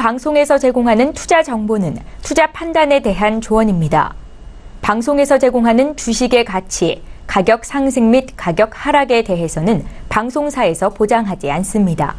방송에서 제공하는 투자 정보는 투자 판단에 대한 조언입니다. 방송에서 제공하는 주식의 가치, 가격 상승 및 가격 하락에 대해서는 방송사에서 보장하지 않습니다.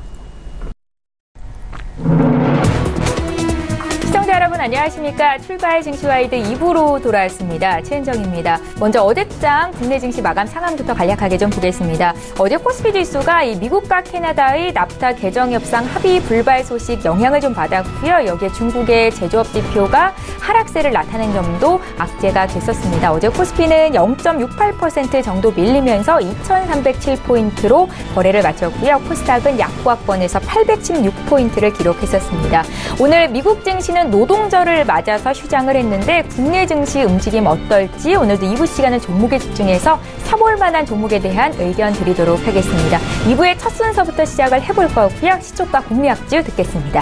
시청자 여러분 안녕하십니까? 출발 증시와이드 2부로 돌아왔습니다. 최은정입니다. 먼저 어제장 국내 증시 마감 상황부터 간략하게 좀 보겠습니다. 어제 코스피 지수가 이 미국과 캐나다의 납타 개정 협상 합의 불발 소식 영향을 좀 받았고요. 여기에 중국의 제조업 지표가 하락세를 나타낸 점도 악재가 됐었습니다. 어제 코스피는 0.68% 정도 밀리면서 2,307포인트로 거래를 마쳤고요. 코스닥은 약보합권에서 816포인트를 기록했었습니다. 오늘 미국 증시는 노동절을 맞아서 휴장을 했는데 국내 증시 움직임 어떨지 오늘도 2부 시간을 종목에 집중해서 사볼 만한 종목에 대한 의견 드리도록 하겠습니다. 2부의 첫 순서부터 시작을 해볼 거고요. 시초가 공략주 듣겠습니다.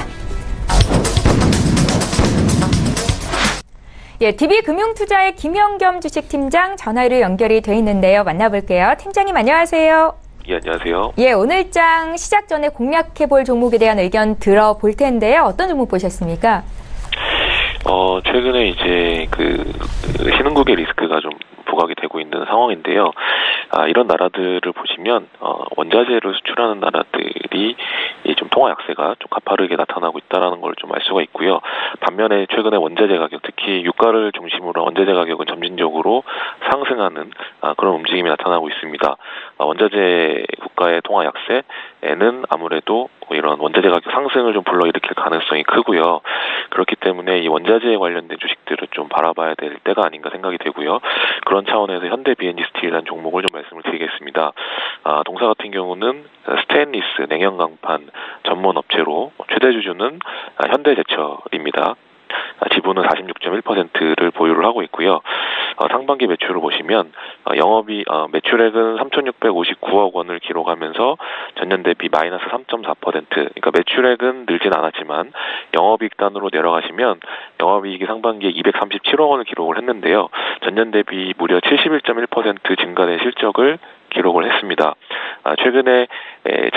DB금융투자의 김영겸 주식팀장 전화로 연결이 돼 있는데요. 만나볼게요. 팀장님 안녕하세요. 예, 안녕하세요. 오늘장 시작 전에 공략해볼 종목에 대한 의견 들어볼 텐데요. 어떤 종목 보셨습니까? 최근에 이제 신흥국의 리스크가 좀 부각이 되고 있는 상황인데요. 이런 나라들을 보시면 원자재를 수출하는 나라들이 좀 통화 약세가 좀 가파르게 나타나고 있다라는 걸 좀 알 수가 있고요. 반면에 최근에 원자재 가격, 특히 유가를 중심으로 한 원자재 가격은 점진적으로 상승하는 그런 움직임이 나타나고 있습니다. 원자재 국가의 통화 약세에는 아무래도 이런 원자재 가격 상승을 좀 불러일으킬 가능성이 크고요. 그렇기 때문에 이 원자재에 관련된 주식들을 좀 바라봐야 될 때가 아닌가 생각이 되고요. 그런 차원에서 현대 B&G 스틸이라는 종목을 좀 말씀을 드리겠습니다. 동사 같은 경우는 스테인리스 냉형 강판 전문 업체로 최대 주주는 현대제철입니다. 지분은 46.1%를 보유를 하고 있고요. 상반기 매출을 보시면 매출액은 3,659억 원을 기록하면서 전년 대비 마이너스 3.4%. 그러니까 매출액은 늘진 않았지만 영업이익 단으로 내려가시면 영업이익이 상반기에 237억 원을 기록을 했는데요. 전년 대비 무려 71.1% 증가된 실적을 기록을 했습니다. 최근에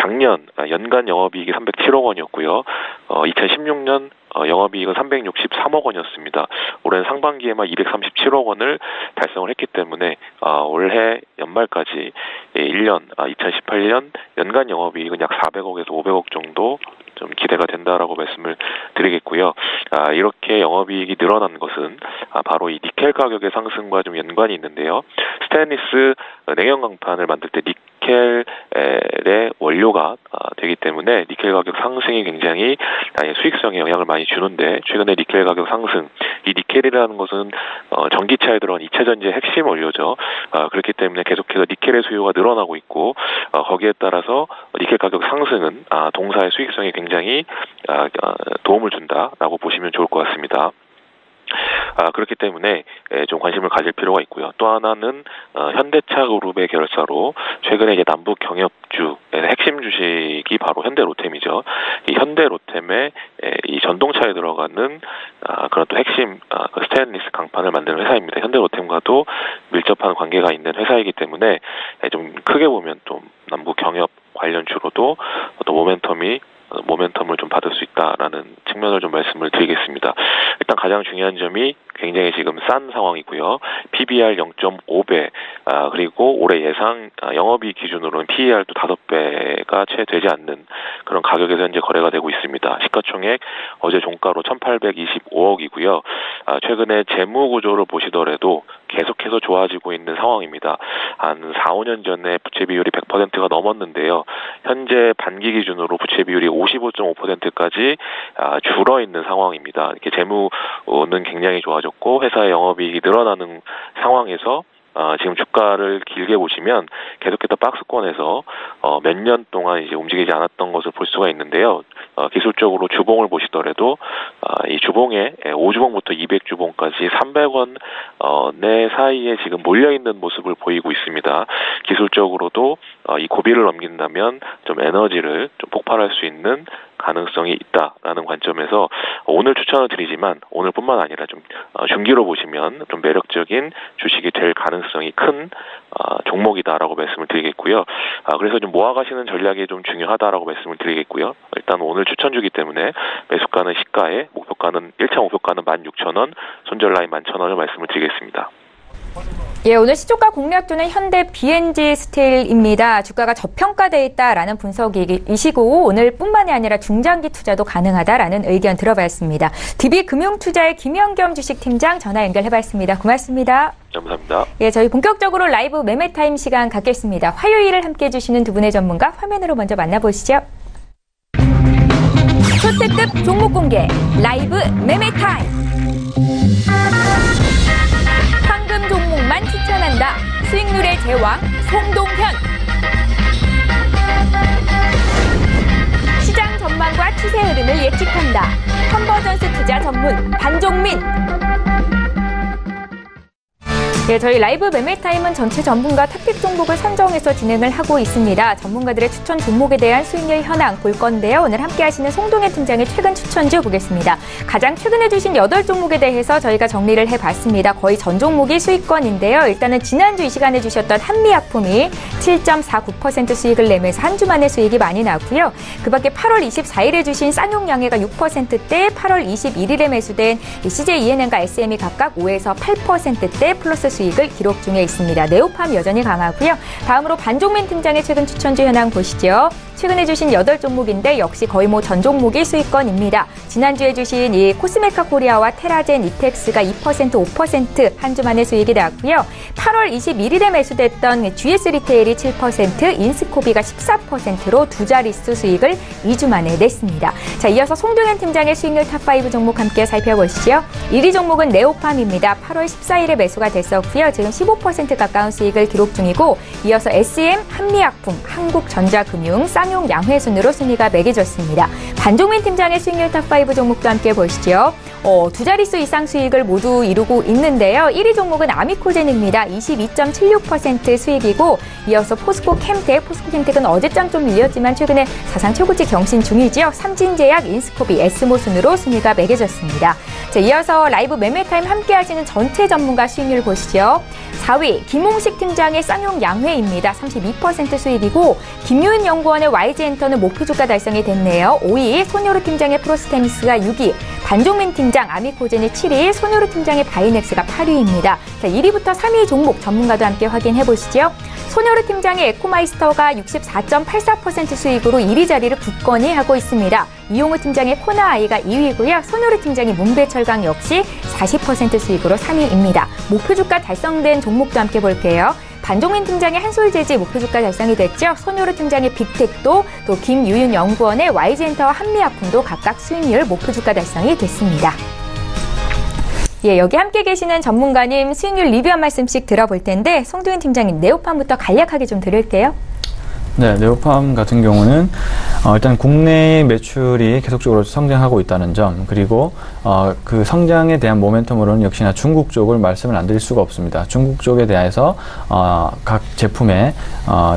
작년 연간 영업이익이 307억 원이었고요. 2016년 영업이익은 363억 원이었습니다. 올해는 상반기에만 237억 원을 달성을 했기 때문에 올해 연말까지 1년 2018년 연간 영업이익은 약 400억에서 500억 정도 좀 기대가 된다라고 말씀을 드리겠고요. 이렇게 영업이익이 늘어난 것은 바로 이 니켈 가격의 상승과 좀 연관이 있는데요. 스테인리스 냉형 강판을 만들 때 니켈의 원료가 되기 때문에 니켈 가격 상승이 굉장히 수익성에 영향을 많이 주는데 최근에 니켈 가격 상승, 이 니켈이라는 것은 전기차에 들어간 2차 전지의 핵심 원료죠. 그렇기 때문에 계속해서 니켈의 수요가 늘어나고 있고 거기에 따라서 니켈 가격 상승은 동사의 수익성에 굉장히 도움을 준다라고 보시면 좋을 것 같습니다. 그렇기 때문에 좀 관심을 가질 필요가 있고요. 또 하나는 현대차 그룹의 결사로 최근에 이제 남북 경협주 핵심 주식이 바로 현대로템이죠. 이 현대로템의 이 전동차에 들어가는 그런 또 핵심 스테인리스 강판을 만드는 회사입니다. 현대로템과도 밀접한 관계가 있는 회사이기 때문에 좀 크게 보면 좀 남북 경협 관련주로도 또 모멘텀을 좀 받을 수 있다라는 측면을 좀 말씀을 드리겠습니다. 일단 가장 중요한 점이 굉장히 지금 싼 상황이고요. PBR 0.5배, 그리고 올해 예상 영업이익 기준으로는 PER도 5배가 채 되지 않는 그런 가격에서 현재 거래가 되고 있습니다. 시가총액 어제 종가로 1,825억이고요. 최근에 재무 구조를 보시더라도 계속해서 좋아지고 있는 상황입니다. 한 4, 5년 전에 부채 비율이 100%가 넘었는데요. 현재 반기 기준으로 부채 비율이 55.5%까지 줄어 있는 상황입니다. 이렇게 재무는 굉장히 좋아졌고 회사의 영업이익이 늘어나는 상황에서 지금 주가를 길게 보시면 계속해서 박스권에서 몇 년 동안 이제 움직이지 않았던 것을 볼 수가 있는데요. 기술적으로 주봉을 보시더라도 이 주봉에 5주봉부터 200주봉까지 300원 내 사이에 지금 몰려 있는 모습을 보이고 있습니다. 기술적으로도 이 고비를 넘긴다면 좀 에너지를 좀 폭발할 수 있는 가능성이 있다라는 관점에서 오늘 추천을 드리지만 오늘뿐만 아니라 좀 중기로 보시면 좀 매력적인 주식이 될 가능성이 큰 종목이다라고 말씀을 드리겠고요. 그래서 좀 모아가시는 전략이 좀 중요하다라고 말씀을 드리겠고요. 일단 오늘 추천주기 때문에 매수가는 시가에 목표가는 1차 목표가는 16,000원, 손절 라인 11,000원을 말씀을 드리겠습니다. 예, 오늘 시초가 공략주는 현대 BNG 스틸입니다. 주가가 저평가되어 있다라는 분석이시고 오늘뿐만이 아니라 중장기 투자도 가능하다라는 의견 들어봤습니다. DB금융투자의 김영겸 주식팀장 전화 연결해봤습니다. 고맙습니다. 감사합니다. 예, 저희 본격적으로 라이브 매매타임 시간 갖겠습니다. 화요일을 함께해 주시는 두 분의 전문가 화면으로 먼저 만나보시죠. 초특급 종목 공개 라이브 매매타임. 황금 종목만 추천한다. 수익률의 제왕 송동현. 시장 전망과 추세 흐름을 예측한다. 컨버전스 투자 전문 반종민. 예, 저희 라이브 매매타임은 전체 전문가 탑픽 종목을 선정해서 진행을 하고 있습니다. 전문가들의 추천 종목에 대한 수익률 현황 볼 건데요. 오늘 함께 하시는 송동현 팀장의 최근 추천주 보겠습니다. 가장 최근에 주신 8종목에 대해서 저희가 정리를 해봤습니다. 거의 전 종목이 수익권인데요. 일단은 지난주 이 시간에 주셨던 한미약품이 7.49% 수익을 내면서 한 주 만에 수익이 많이 나고요. 그 밖에 8월 24일에 주신 쌍용양해가 6%대, 8월 21일에 매수된 CJENM과 SM이 각각 5에서 8%대 플러스 수익을 기록 중에 있습니다. 네오팜 여전히 강하고요. 다음으로 반종민 팀장의 최근 추천주 현황 보시죠. 최근에 주신 8종목인데 역시 거의 전 종목이 수익권입니다. 지난주에 주신 이 코스메카 코리아와 테라젠, 이텍스가 2%, 5% 한 주 만에 수익이 나왔고요. 8월 21일에 매수됐던 GS 리테일이 7%, 인스코비가 14%로 두 자릿수 수익을 2주 만에 냈습니다. 자, 이어서 송동현 팀장의 수익률 탑5 종목 함께 살펴보시죠. 1위 종목은 네오팜입니다. 8월 14일에 매수가 됐었고요. 지금 15% 가까운 수익을 기록 중이고 이어서 SM, 한미약품, 한국전자금융, 쌍용 양회 순으로 순위가 매겨졌습니다. 반종민 팀장의 수익률 탑5 종목도 함께 보시죠. 두 자릿수 이상 수익을 모두 이루고 있는데요. 1위 종목은 아미코젠입니다. 22.76% 수익이고 이어서 포스코 캠텍은 어제장 좀 밀렸지만 최근에 사상 최고치 경신 중이지요. 삼진제약, 인스코비, 에스모 순으로 순위가 매겨졌습니다. 자, 이어서 라이브 매매타임 함께 하시는 전체 전문가 수익률 보시죠. 4위 김홍식 팀장의 쌍용 양회입니다. 32% 수익이고 김유인 연구원의 YG엔터는 목표주가 달성이 됐네요. 5위 손요로 팀장의 프로스테미스가 6위, 반종민 팀장 아미코젠이 7위, 손요로 팀장의 바이넥스가 8위입니다. 자, 1위부터 3위 종목 전문가도 함께 확인해 보시죠. 손요로 팀장의 에코마이스터가 64.84% 수익으로 1위 자리를 굳건히 하고 있습니다. 이용우 팀장의 코나아이가 2위고요. 손요로 팀장의 문배철강 역시 40% 수익으로 3위입니다. 목표주가 달성된 종목도 함께 볼게요. 반종민 팀장의 한솔재지 목표주가 달성이 됐죠. 손요로 팀장의 빅텍도 또 김유윤 연구원의 YG엔터와 한미약품도 각각 수익률 목표주가 달성이 됐습니다. 예, 여기 함께 계시는 전문가님 수익률 리뷰 한 말씀씩 들어볼 텐데 송동현 팀장님 네오팜부터 간략하게 좀 들을게요. 네, 네오팜 같은 경우는 일단 국내 매출이 계속적으로 성장하고 있다는 점, 그리고 그 성장에 대한 모멘텀으로는 역시나 중국 쪽을 말씀을 안 드릴 수가 없습니다. 중국 쪽에 대해서 각 제품의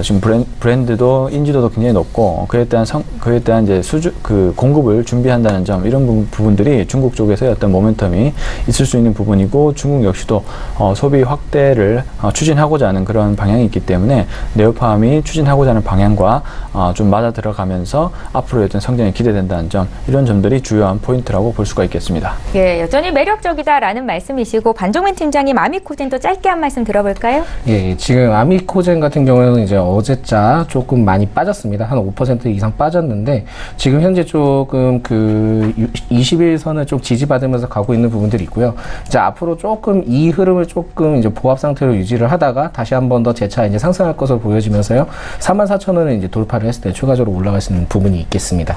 지금 브랜드도 인지도도 굉장히 높고 그에 대한 이제 공급을 준비한다는 점, 이런 부분들이 중국 쪽에서의 어떤 모멘텀이 있을 수 있는 부분이고, 중국 역시도 소비 확대를 추진하고자 하는 그런 방향이 있기 때문에 네오팜이 추진하고자 하는 방향과 좀 맞아 들어가면서 앞으로의 어떤 성장이 기대된다는 점, 이런 점들이 주요한 포인트라고 볼 수가 있겠습니다. 예, 여전히 매력적이다라는 말씀이시고 반종민 팀장님 아미코젠도 짧게 한 말씀 들어볼까요? 예, 지금 아미코젠 같은 경우에는 이제 어제자 조금 많이 빠졌습니다. 한 5% 이상 빠졌는데 지금 현재 조금 그 20일선을 좀 지지받으면서 가고 있는 부분들이 있고요. 이제 앞으로 조금 이 흐름을 조금 이제 보합 상태로 유지를 하다가 다시 한 번 더 재차 이제 상승할 것으로 보여지면서요. 34,000원을 이제 돌파를 했을 때 추가적으로 올라갈 수 있는 부분이 있겠습니다.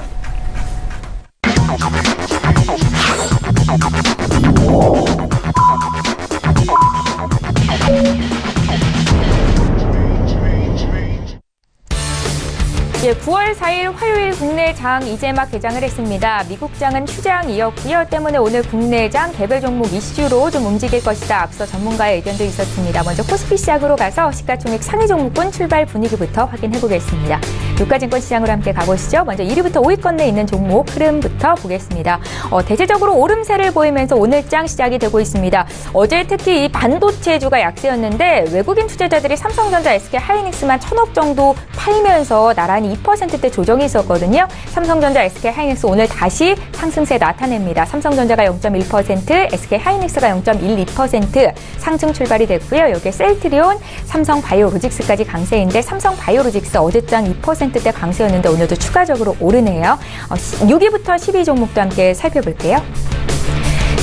예, 9월 9월 4일 화요일 국내 장 이제 막 개장을 했습니다. 미국 장은 휴장이었고요. 때문에 오늘 국내 장 개별 종목 이슈로 좀 움직일 것이다. 앞서 전문가의 의견도 있었습니다. 먼저 코스피 시작으로 가서 시가총액 상위 종목군 출발 분위기부터 확인해 보겠습니다. 유가증권 시장으로 함께 가보시죠. 먼저 1위부터 5위권 내에 있는 종목 흐름부터 보겠습니다. 대체적으로 오름세를 보이면서 오늘 장 시작이 되고 있습니다. 어제 특히 이 반도체주가 약세였는데 외국인 투자자들이 삼성전자, SK하이닉스만 1,000억 정도 팔면서 나란히 2%대 조정이 있었거든요. 삼성전자, SK하이닉스 오늘 다시 상승세 나타냅니다. 삼성전자가 0.1%, SK하이닉스가 0.12% 상승 출발이 됐고요. 여기에 셀트리온, 삼성바이오로직스까지 강세인데 삼성바이오로직스 어제장 2%대 강세였는데 오늘도 추가적으로 오르네요. 6위부터 12위 종목도 함께 살펴볼게요.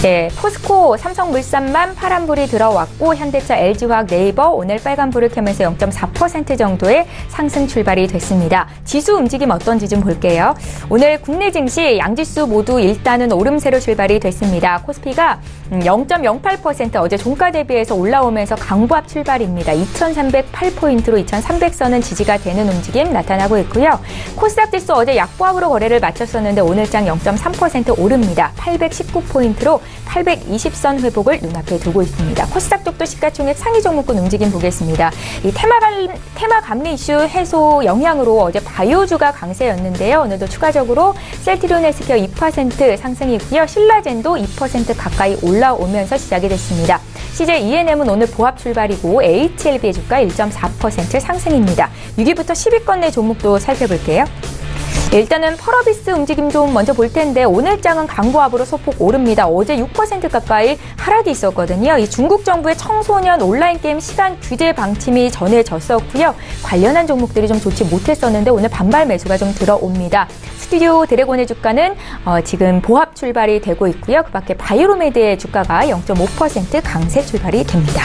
네, 포스코, 삼성물산만 파란불이 들어왔고 현대차, LG화학, 네이버 오늘 빨간불을 켜면서 0.4% 정도의 상승 출발이 됐습니다. 지수 움직임 어떤지 좀 볼게요. 오늘 국내 증시 양지수 모두 일단은 오름세로 출발이 됐습니다. 코스피가 0.08% 어제 종가 대비해서 올라오면서 강보합 출발입니다. 2,308포인트로 2,300선은 지지가 되는 움직임 나타나고 있고요. 코스닥 지수 어제 약보합으로 거래를 마쳤었는데 오늘 장 0.3% 오릅니다. 819포인트로 820선 회복을 눈앞에 두고 있습니다. 코스닥 쪽도 시가총액 상위 종목군 움직임 보겠습니다. 이 테마 감리 이슈 해소 영향으로 어제 바이오주가 강세였는데요. 오늘도 추가적으로 셀트리온 헬스케어 2% 상승이고요. 신라젠도 2% 가까이 올라오면서 시작이 됐습니다. CJ ENM은 오늘 보합 출발이고 HLB의 주가 1.4% 상승입니다. 6위부터 10위권 내 종목도 살펴볼게요. 일단은 펄어비스 움직임 좀 먼저 볼 텐데 오늘 장은 강보합으로 소폭 오릅니다. 어제 6% 가까이 하락이 있었거든요. 이 중국 정부의 청소년 온라인 게임 시간 규제 방침이 전해졌었고요. 관련한 종목들이 좀 좋지 못했었는데 오늘 반발 매수가 좀 들어옵니다. 스튜디오 드래곤의 주가는 지금 보합 출발이 되고 있고요. 그 밖에 바이오로메드의 주가가 0.5% 강세 출발이 됩니다.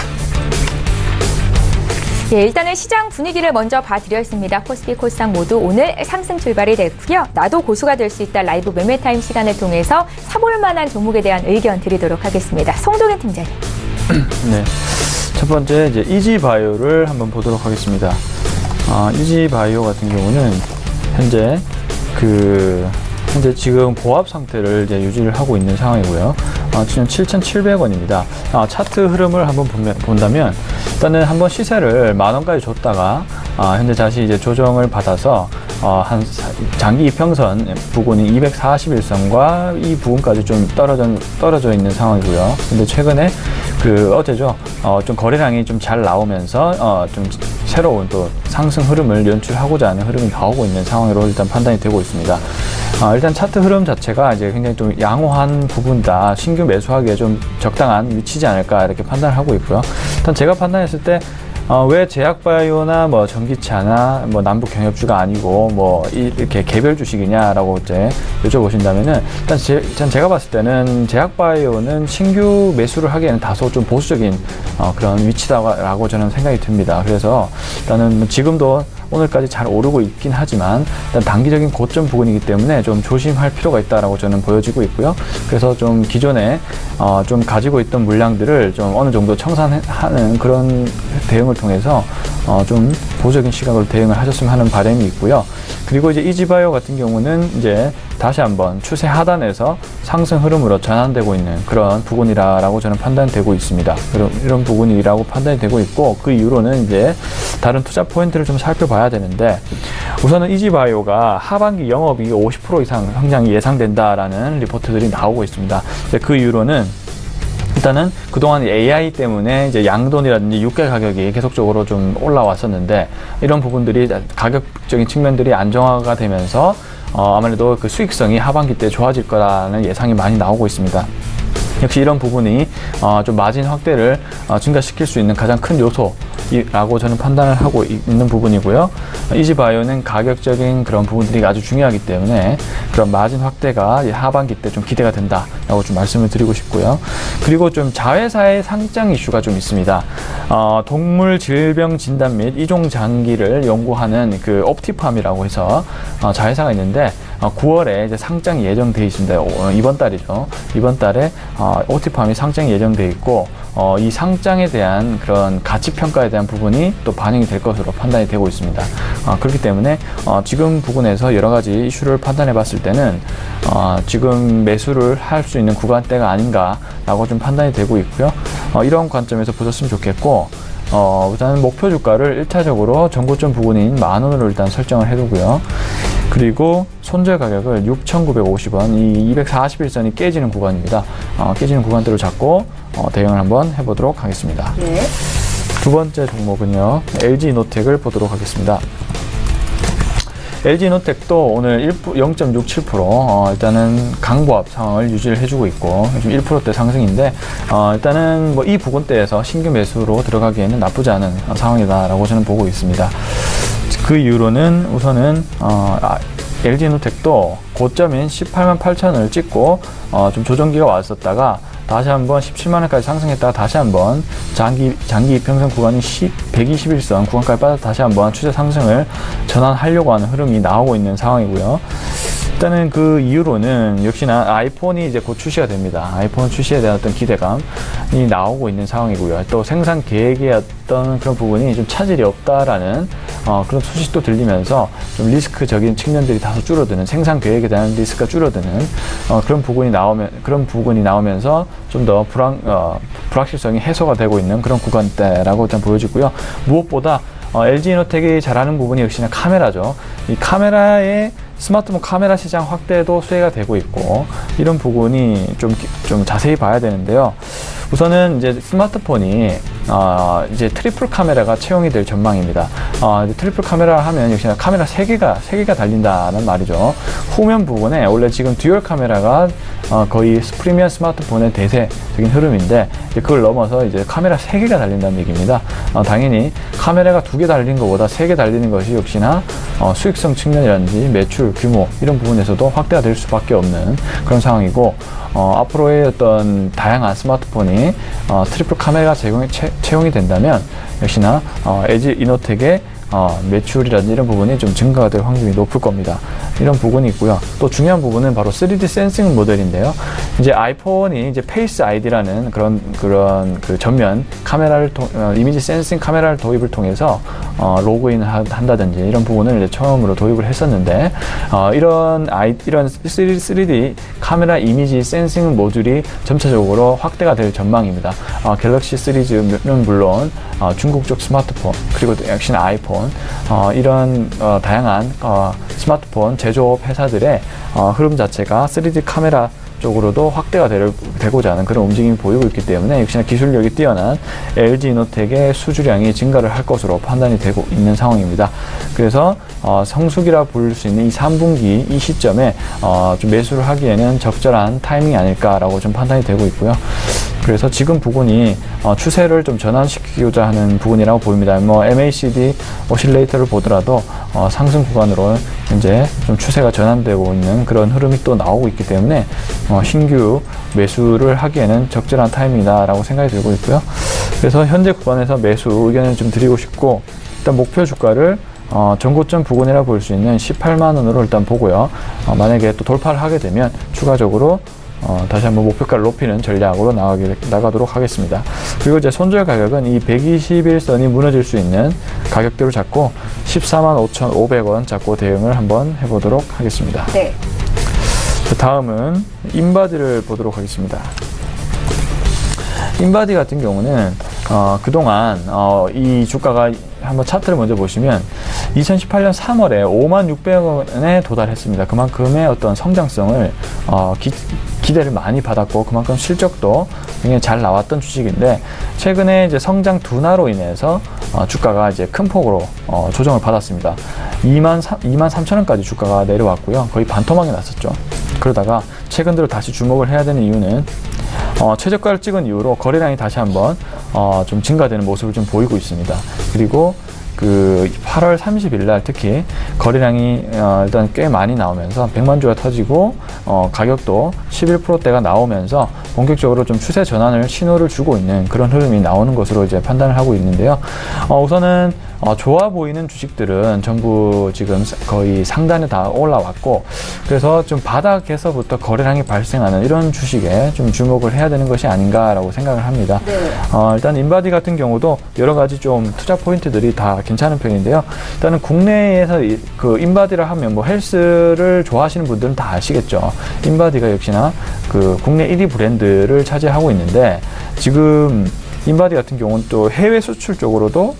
네, 일단은 시장 분위기를 먼저 봐드렸습니다. 코스피, 코스닥 모두 오늘 상승 출발이 됐고요. 나도 고수가 될 수 있다 라이브 매매타임 시간을 통해서 사볼 만한 종목에 대한 의견 드리도록 하겠습니다. 송동현 팀장님. 네, 첫 번째 이제 이지바이오를 한번 보도록 하겠습니다. 이지바이오 같은 경우는 현재 지금 보합 상태를 이제 유지를 하고 있는 상황이고요. 지금 7,700원입니다. 차트 흐름을 한번 본다면 일단은 한번 시세를 10,000원까지 줬다가 현재 다시 이제 조정을 받아서 한 장기 이평선 부근인 241선과 이 부분까지 좀 떨어져 있는 상황이고요. 근데 최근에 어제죠. 좀 거래량이 좀 잘 나오면서 좀 새로운 또 상승 흐름을 연출하고자 하는 흐름이 나오고 있는 상황으로 일단 판단이 되고 있습니다. 일단 차트 흐름 자체가 이제 굉장히 좀 양호한 부분이다. 신규 매수하기에 좀 적당한 위치지 않을까 이렇게 판단을 하고 있고요. 일단 제가 판단했을 때 왜 제약바이오나 뭐 전기차나 뭐 남북 경협주가 아니고 뭐 이렇게 개별 주식이냐라고 이제 여쭤보신다면은 일단 제가 봤을 때는 제약바이오는 신규 매수를 하기에는 다소 좀 보수적인 그런 위치다라고 저는 생각이 듭니다. 그래서 일단은 지금도 오늘까지 잘 오르고 있긴 하지만 일단 단기적인 고점 부근이기 때문에 좀 조심할 필요가 있다라고 저는 보여지고 있고요. 그래서 좀 기존에 좀 가지고 있던 물량들을 좀 어느 정도 청산하는 그런 대응을 통해서 좀 보수적인 시각으로 대응을 하셨으면 하는 바람이 있고요. 그리고 이제 이지바이오 같은 경우는 이제 다시 한번 추세 하단에서 상승 흐름으로 전환되고 있는 그런 부분이라고 저는 판단되고 있습니다. 이런 부분이라고 판단이 되고 있고 그 이후로는 이제 다른 투자 포인트를 좀 살펴봐야 되는데 우선은 이지바이오가 하반기 영업이익 50% 이상 성장이 예상된다라는 리포트들이 나오고 있습니다. 그 이후로는 일단은 그동안 AI 때문에 이제 양돈이라든지 유가 가격이 계속적으로 좀 올라왔었는데 이런 부분들이 가격적인 측면들이 안정화가 되면서 아무래도 그 수익성이 하반기 때 좋아질 거라는 예상이 많이 나오고 있습니다. 역시 이런 부분이 좀 마진 확대를 증가시킬 수 있는 가장 큰 요소라고 저는 판단을 하고 있는 부분이고요. 이지바이오는 가격적인 그런 부분들이 아주 중요하기 때문에 그런 마진 확대가 하반기 때 좀 기대가 된다라고 좀 말씀을 드리고 싶고요. 그리고 좀 자회사의 상장 이슈가 좀 있습니다. 동물 질병 진단 및 이종 장기를 연구하는 그 옵티팜이라고 해서 자회사가 있는데 9월에 이제 상장이 예정되어 있습니다. 이번 달이죠. 이번 달에 옵티팜이 상장이 예정되어 있고 이 상장에 대한 그런 가치 평가에 대한 부분이 또 반영이 될 것으로 판단이 되고 있습니다. 그렇기 때문에 지금 부분에서 여러 가지 이슈를 판단해 봤을 때는 지금 매수를 할 수 있는 구간대가 아닌가라고 좀 판단이 되고 있고요. 이런 관점에서 보셨으면 좋겠고, 우선 목표 주가를 1차적으로 전고점 부분인 10,000원으로 일단 설정을 해두고요. 그리고 손절 가격을 6,950원, 이 241선이 깨지는 구간입니다. 깨지는 구간대로 잡고 대응을 한번 해보도록 하겠습니다. 네. 두 번째 종목은요, LG이노텍을 보도록 하겠습니다. LG이노텍도 오늘 0.67% 일단은 강보합 상황을 유지를 해주고 있고, 지금 1%대 상승인데 일단은 뭐 이 부근대에서 신규 매수로 들어가기에는 나쁘지 않은 상황이다라고 저는 보고 있습니다. 그 이후로는 우선은 LG이노텍도 고점인 188,000원을 찍고 좀 조정기가 왔었다가 다시 한번 17만원까지 상승했다가 다시 한번 장기 이평선 구간인 121선 구간까지 빠져 다시 한번 추세 상승을 전환하려고 하는 흐름이 나오고 있는 상황이고요. 일단은 그 이후로는 역시나 아이폰이 이제 곧 출시가 됩니다. 아이폰 출시에 대한 어떤 기대감이 나오고 있는 상황이고요. 또 생산 계획의 어떤 그런 부분이 좀 차질이 없다라는 그런 소식도 들리면서 좀 리스크적인 측면들이 다소 줄어드는, 생산 계획에 대한 리스크가 줄어드는 그런 부분이 나오면서 좀 더 불확실성이 해소가 되고 있는 그런 구간대라고 일단 보여지고요. 무엇보다 LG이노텍이 잘하는 부분이 역시나 카메라죠. 이 카메라의 스마트폰 카메라 시장 확대도 수혜가 되고 있고, 이런 부분이 좀 자세히 봐야 되는데요. 우선은 이제 스마트폰이 이제 트리플 카메라가 채용이 될 전망입니다. 이제 트리플 카메라 하면 역시나 카메라 3개가 달린다는 말이죠. 후면 부분에 원래 지금 듀얼 카메라가 거의 프리미엄 스마트폰의 대세적인 흐름인데, 그걸 넘어서 이제 카메라 3개가 달린다는 얘기입니다. 당연히 카메라가 2개 달리는 것보다 3개 달리는 것이 역시나 수익성 측면이라든지 매출 규모 이런 부분에서도 확대가 될 수밖에 없는 그런 상황이고, 앞으로의 어떤 다양한 스마트폰이 트리플 카메라가 채용이 된다면 역시나 LG이노텍의 매출이라든지 이런 부분이 좀 증가가 될 확률이 높을 겁니다. 이런 부분이 있고요. 또 중요한 부분은 바로 3D 센싱 모델인데요. 이제 아이폰이 이제 페이스 아이디라는 그런 그 전면 카메라를 이미지 센싱 카메라를 도입을 통해서 로그인을 한다든지 이런 부분을 이제 처음으로 도입을 했었는데, 이런 3D 카메라 이미지 센싱 모듈이 점차적으로 확대가 될 전망입니다. 갤럭시 시리즈는 물론 중국 쪽 스마트폰, 그리고 역시나 아이폰, 이런 다양한 스마트폰 제조업 회사들의 흐름 자체가 3D 카메라 쪽으로도 확대가 되고자 하는 그런 움직임이 보이고 있기 때문에 역시나 기술력이 뛰어난 LG이노텍의 수주량이 증가를 할 것으로 판단이 되고 있는 상황입니다. 그래서 성수기라 부를 수 있는 이 3분기 이 시점에 좀 매수를 하기에는 적절한 타이밍이 아닐까라고 좀 판단이 되고 있고요. 그래서 지금 부분이 추세를 좀 전환시키고자 하는 부분이라고 보입니다. 뭐 MACD 오실레이터를 보더라도 상승 구간으로 현재 좀 추세가 전환되고 있는 그런 흐름이 또 나오고 있기 때문에 신규 매수를 하기에는 적절한 타이밍이다라고 생각이 들고 있고요. 그래서 현재 구간에서 매수 의견을 좀 드리고 싶고, 일단 목표 주가를 전고점 부근이라 볼 수 있는 180,000원으로 일단 보고요. 만약에 또 돌파를 하게 되면 추가적으로 다시 한번 목표가를 높이는 전략으로 나가도록 하겠습니다. 그리고 이제 손절 가격은 이 121선이 무너질 수 있는 가격대로 잡고 145,500원 잡고 대응을 한번 해보도록 하겠습니다. 네. 다음은 인바디를 보도록 하겠습니다. 인바디 같은 경우는 그동안 이 주가가 한번 차트를 먼저 보시면 2018년 3월에 56,600원에 도달했습니다. 그만큼의 어떤 성장성을 기대를 많이 받았고, 그만큼 실적도 굉장히 잘 나왔던 주식인데, 최근에 이제 성장 둔화로 인해서 주가가 이제 큰 폭으로 조정을 받았습니다. 23,000원까지 주가가 내려왔고요. 거의 반토막이 났었죠. 그러다가 최근 들어 다시 주목을 해야 되는 이유는 최저가를 찍은 이후로 거래량이 다시 한번 좀 증가되는 모습을 좀 보이고 있습니다. 그리고 그 8월 30일 날 특히 거래량이 일단 꽤 많이 나오면서 100만 주가 터지고, 가격도 11%대가 나오면서 본격적으로 좀 추세 전환을 신호를 주고 있는 그런 흐름이 나오는 것으로 이제 판단을 하고 있는데요. 우선은 좋아 보이는 주식들은 전부 지금 거의 상단에 다 올라왔고, 그래서 좀 바닥에서부터 거래량이 발생하는 이런 주식에 좀 주목을 해야 되는 것이 아닌가라고 생각을 합니다. 네. 일단 인바디 같은 경우도 여러 가지 좀 투자 포인트들이 다 괜찮은 편인데요. 일단은 국내에서 그 인바디를 하면 뭐 헬스를 좋아하시는 분들은 다 아시겠죠. 인바디가 역시나 그 국내 1위 브랜드를 차지하고 있는데, 지금 인바디 같은 경우는 또 해외 수출 쪽으로도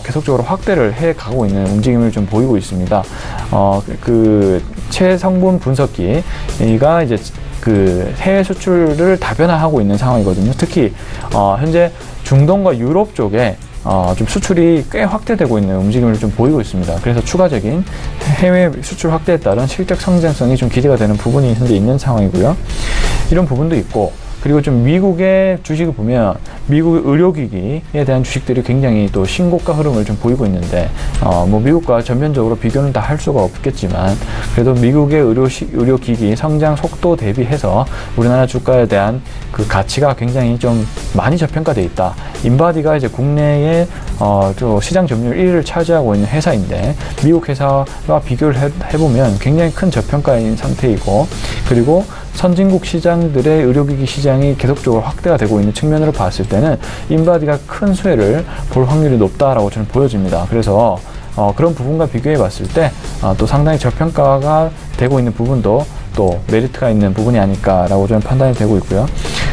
계속적으로 확대를 해 가고 있는 움직임을 좀 보이고 있습니다. 그 최성분 분석기가 이제 그 해외 수출을 다변화하고 있는 상황이거든요. 특히 현재 중동과 유럽 쪽에 좀 수출이 꽤 확대되고 있는 움직임을 좀 보이고 있습니다. 그래서 추가적인 해외 수출 확대에 따른 실적 성장성이 좀 기대가 되는 부분이 현재 있는 상황이고요. 이런 부분도 있고, 그리고 좀 미국의 주식을 보면 미국 의료기기에 대한 주식들이 굉장히 또 신고가 흐름을 좀 보이고 있는데, 뭐 미국과 전면적으로 비교는 다 할 수가 없겠지만, 그래도 미국의 의료기기 성장 속도 대비해서 우리나라 주가에 대한 그 가치가 굉장히 좀 많이 저평가되어 있다. 인바디가 이제 국내에 또 시장 점유율 1위를 차지하고 있는 회사인데, 미국 회사와 비교를 해보면 굉장히 큰 저평가인 상태이고, 그리고 선진국 시장들의 의료기기 시장이 계속적으로 확대가 되고 있는 측면으로 봤을 때는 인바디가 큰 수혜를 볼 확률이 높다라고 저는 보여집니다. 그래서 그런 부분과 비교해 봤을 때 또 상당히 저평가가 되고 있는 부분도 또 메리트가 있는 부분이 아닐까라고 저는 판단이 되고 있고요.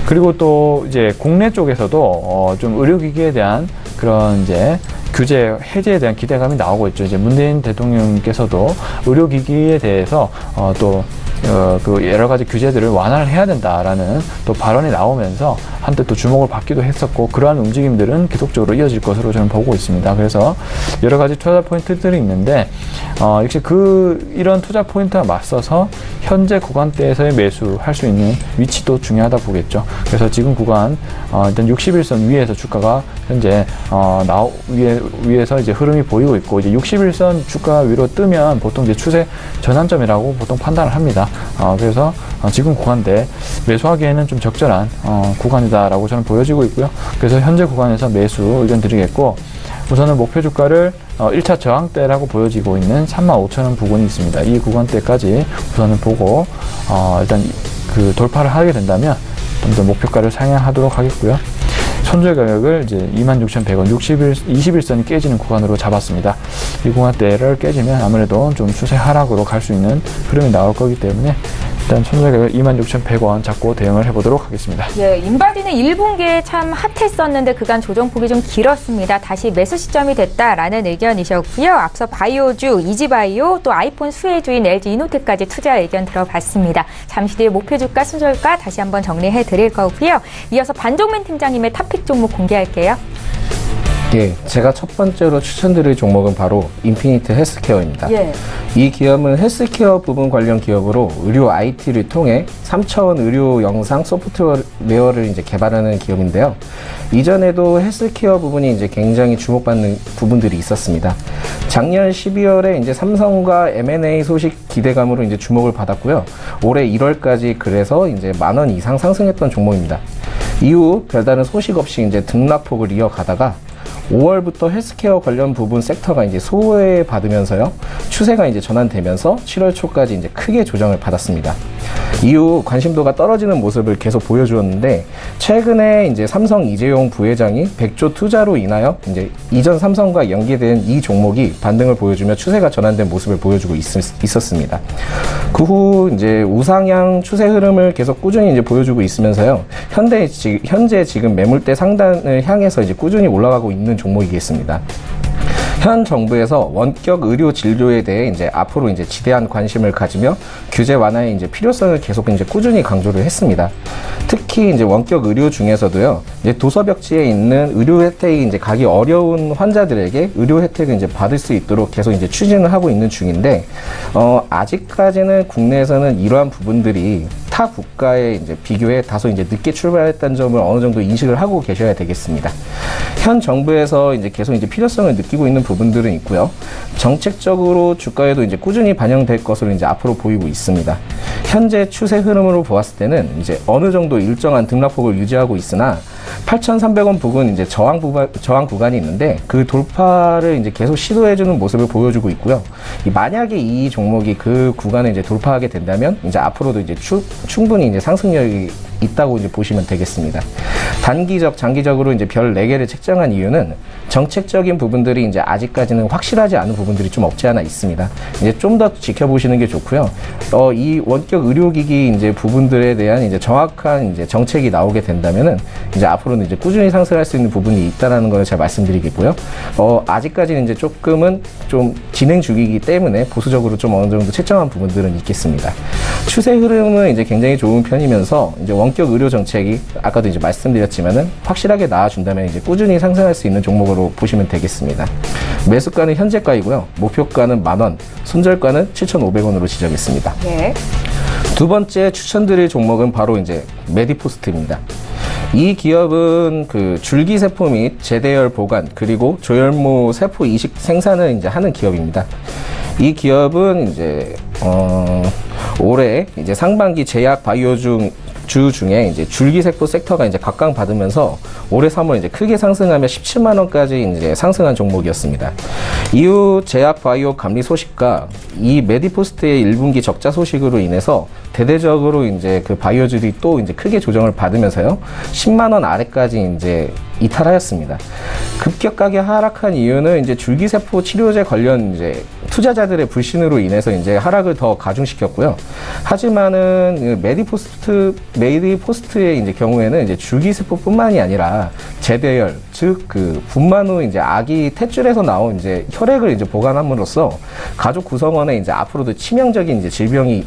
그리고 또 이제 국내 쪽에서도 좀 의료기기에 대한 그런 이제 규제 해제에 대한 기대감이 나오고 있죠. 이제 문재인 대통령께서도 의료기기에 대해서 그 여러 가지 규제들을 완화를 해야 된다라는 또 발언이 나오면서 한때 또 주목을 받기도 했었고, 그러한 움직임들은 계속적으로 이어질 것으로 저는 보고 있습니다. 그래서 여러 가지 투자 포인트들이 있는데, 역시 이런 투자 포인트와 맞서서 현재 구간대에서의 매수할 수 있는 위치도 중요하다 보겠죠. 그래서 지금 구간 일단 61선 위에서 주가가 현재 위에서 이제 흐름이 보이고 있고, 이제 61선 주가 위로 뜨면 보통 이제 추세 전환점이라고 보통 판단을 합니다. 그래서 지금 구간대 매수하기에는 좀 적절한 구간이다라고 저는 보여지고 있고요. 그래서 현재 구간에서 매수 의견 드리겠고, 우선은 목표 주가를 1차 저항대라고 보여지고 있는 35,000원 부근이 있습니다. 이 구간대까지 우선은 보고 일단 그 돌파를 하게 된다면 좀 더 목표가를 상향하도록 하겠고요. 손절 가격을 이제 26,100원, 21선이 깨지는 구간으로 잡았습니다. 이 구간대를 깨지면 아무래도 좀 추세 하락으로 갈 수 있는 흐름이 나올 거기 때문에 일단 손절 가격 26,100원 잡고 대응을 해보도록 하겠습니다. 예, 인바디는 1분기에 참 핫했었는데 그간 조정폭이 좀 길었습니다. 다시 매수 시점이 됐다라는 의견이셨고요. 앞서 바이오주, 이지바이오, 또 아이폰 수혜주인 LG 이노텍까지 투자 의견 들어봤습니다. 잠시 뒤에 목표 주가, 손절가 다시 한번 정리해 드릴 거고요. 이어서 반종민 팀장님의 탑픽 종목 공개할게요. 예, 제가 첫 번째로 추천드릴 종목은 바로 인피니트 헬스케어입니다. 예. 이 기업은 헬스케어 부분 관련 기업으로 의료 IT를 통해 3차원 의료 영상 소프트웨어를 이제 개발하는 기업인데요. 이전에도 헬스케어 부분이 이제 굉장히 주목받는 부분들이 있었습니다. 작년 12월에 이제 삼성과 M&A 소식 기대감으로 이제 주목을 받았고요. 올해 1월까지 그래서 이제 10,000원 이상 상승했던 종목입니다. 이후 별다른 소식 없이 이제 등락폭을 이어가다가 5월부터 헬스케어 관련 부분 섹터가 이제 소외받으면서요, 추세가 이제 전환되면서 7월 초까지 이제 크게 조정을 받았습니다. 이후 관심도가 떨어지는 모습을 계속 보여주었는데, 최근에 이제 삼성 이재용 부회장이 100조 투자로 인하여 이제 이전 삼성과 연계된 이 종목이 반등을 보여주며 추세가 전환된 모습을 보여주고 있었습니다. 그 후 이제 우상향 추세 흐름을 계속 꾸준히 이제 보여주고 있으면서요, 현재 지금 매물대 상단을 향해서 이제 꾸준히 올라가고 있는 종목이겠습니다. 현 정부에서 원격 의료 진료에 대해 이제 앞으로 이제 지대한 관심을 가지며 규제 완화의 이제 필요성을 계속 이제 꾸준히 강조를 했습니다. 특히 이제 원격 의료 중에서도요, 이제 도서벽지에 있는 의료 혜택이 이제 가기 어려운 환자들에게 의료 혜택을 이제 받을 수 있도록 계속 이제 추진을 하고 있는 중인데, 아직까지는 국내에서는 이러한 부분들이 타 국가에 이제 비교해 다소 이제 늦게 출발했다는 점을 어느 정도 인식을 하고 계셔야 되겠습니다. 현 정부에서 이제 계속 이제 필요성을 느끼고 있는 부분들은 있고요. 정책적으로 주가에도 이제 꾸준히 반영될 것으로 이제 앞으로 보이고 있습니다. 현재 추세 흐름으로 보았을 때는 이제 어느 정도 일정한 등락폭을 유지하고 있으나 8,300원 부근 이제 저항 구간이 있는데 그 돌파를 이제 계속 시도해주는 모습을 보여주고 있고요. 만약에 이 종목이 그 구간을 이제 돌파하게 된다면 이제 앞으로도 이제 충분히 이제 상승력이 있다고 이제 보시면 되겠습니다. 단기적, 장기적으로 이제 별 4개를 책정한 이유는 정책적인 부분들이 이제 아직까지는 확실하지 않은 부분들이 좀 없지 않아 있습니다. 이제 좀 더 지켜보시는 게 좋고요. 이 원격 의료기기 이제 부분들에 대한 이제 정확한 이제 정책이 나오게 된다면은 이제 앞으로는 이제 꾸준히 상승할 수 있는 부분이 있다라는 걸 제가 말씀드리겠고요. 아직까지는 이제 조금은 좀 진행 중이기 때문에 보수적으로 좀 어느 정도 책정한 부분들은 있겠습니다. 추세 흐름은 이제 굉장히 좋은 편이면서 이제 원격 의료 정책이 아까도 이제 말씀드렸지만은 확실하게 나와준다면 이제 꾸준히 상승할 수 있는 종목으로 보시면 되겠습니다. 매수가는 현재가이고요. 목표가는 10,000원, 손절가는 7,500원으로 지정했습니다. 네. 두 번째 추천드릴 종목은 바로 이제 메디포스트입니다. 이 기업은 그 줄기세포 및 제대열 보관 그리고 조혈모 세포 이식 생산을 이제 하는 기업입니다. 이 기업은 이제 올해 이제 상반기 제약 바이오 중에 이제 줄기세포 섹터가 이제 각광받으면서 올해 3월 이제 크게 상승하며 17만 원까지 이제 상승한 종목이었습니다. 이후 제약 바이오 감리 소식과 이 메디포스트의 1분기 적자 소식으로 인해서 대대적으로 이제 그 바이오주들이 또 이제 크게 조정을 받으면서요 10만 원 아래까지 이제 이탈하였습니다. 급격하게 하락한 이유는 이제 줄기세포 치료제 관련 이제 투자자들의 불신으로 인해서 이제 하락을 더 가중시켰고요. 하지만은 메디포스트의 이제 경우에는 이제 줄기세포뿐만이 아니라 제대열, 즉 그 분만 후 이제 아기 탯줄에서 나온 이제 혈액을 이제 보관함으로써 가족 구성원에 이제 앞으로도 치명적인 이제 질병이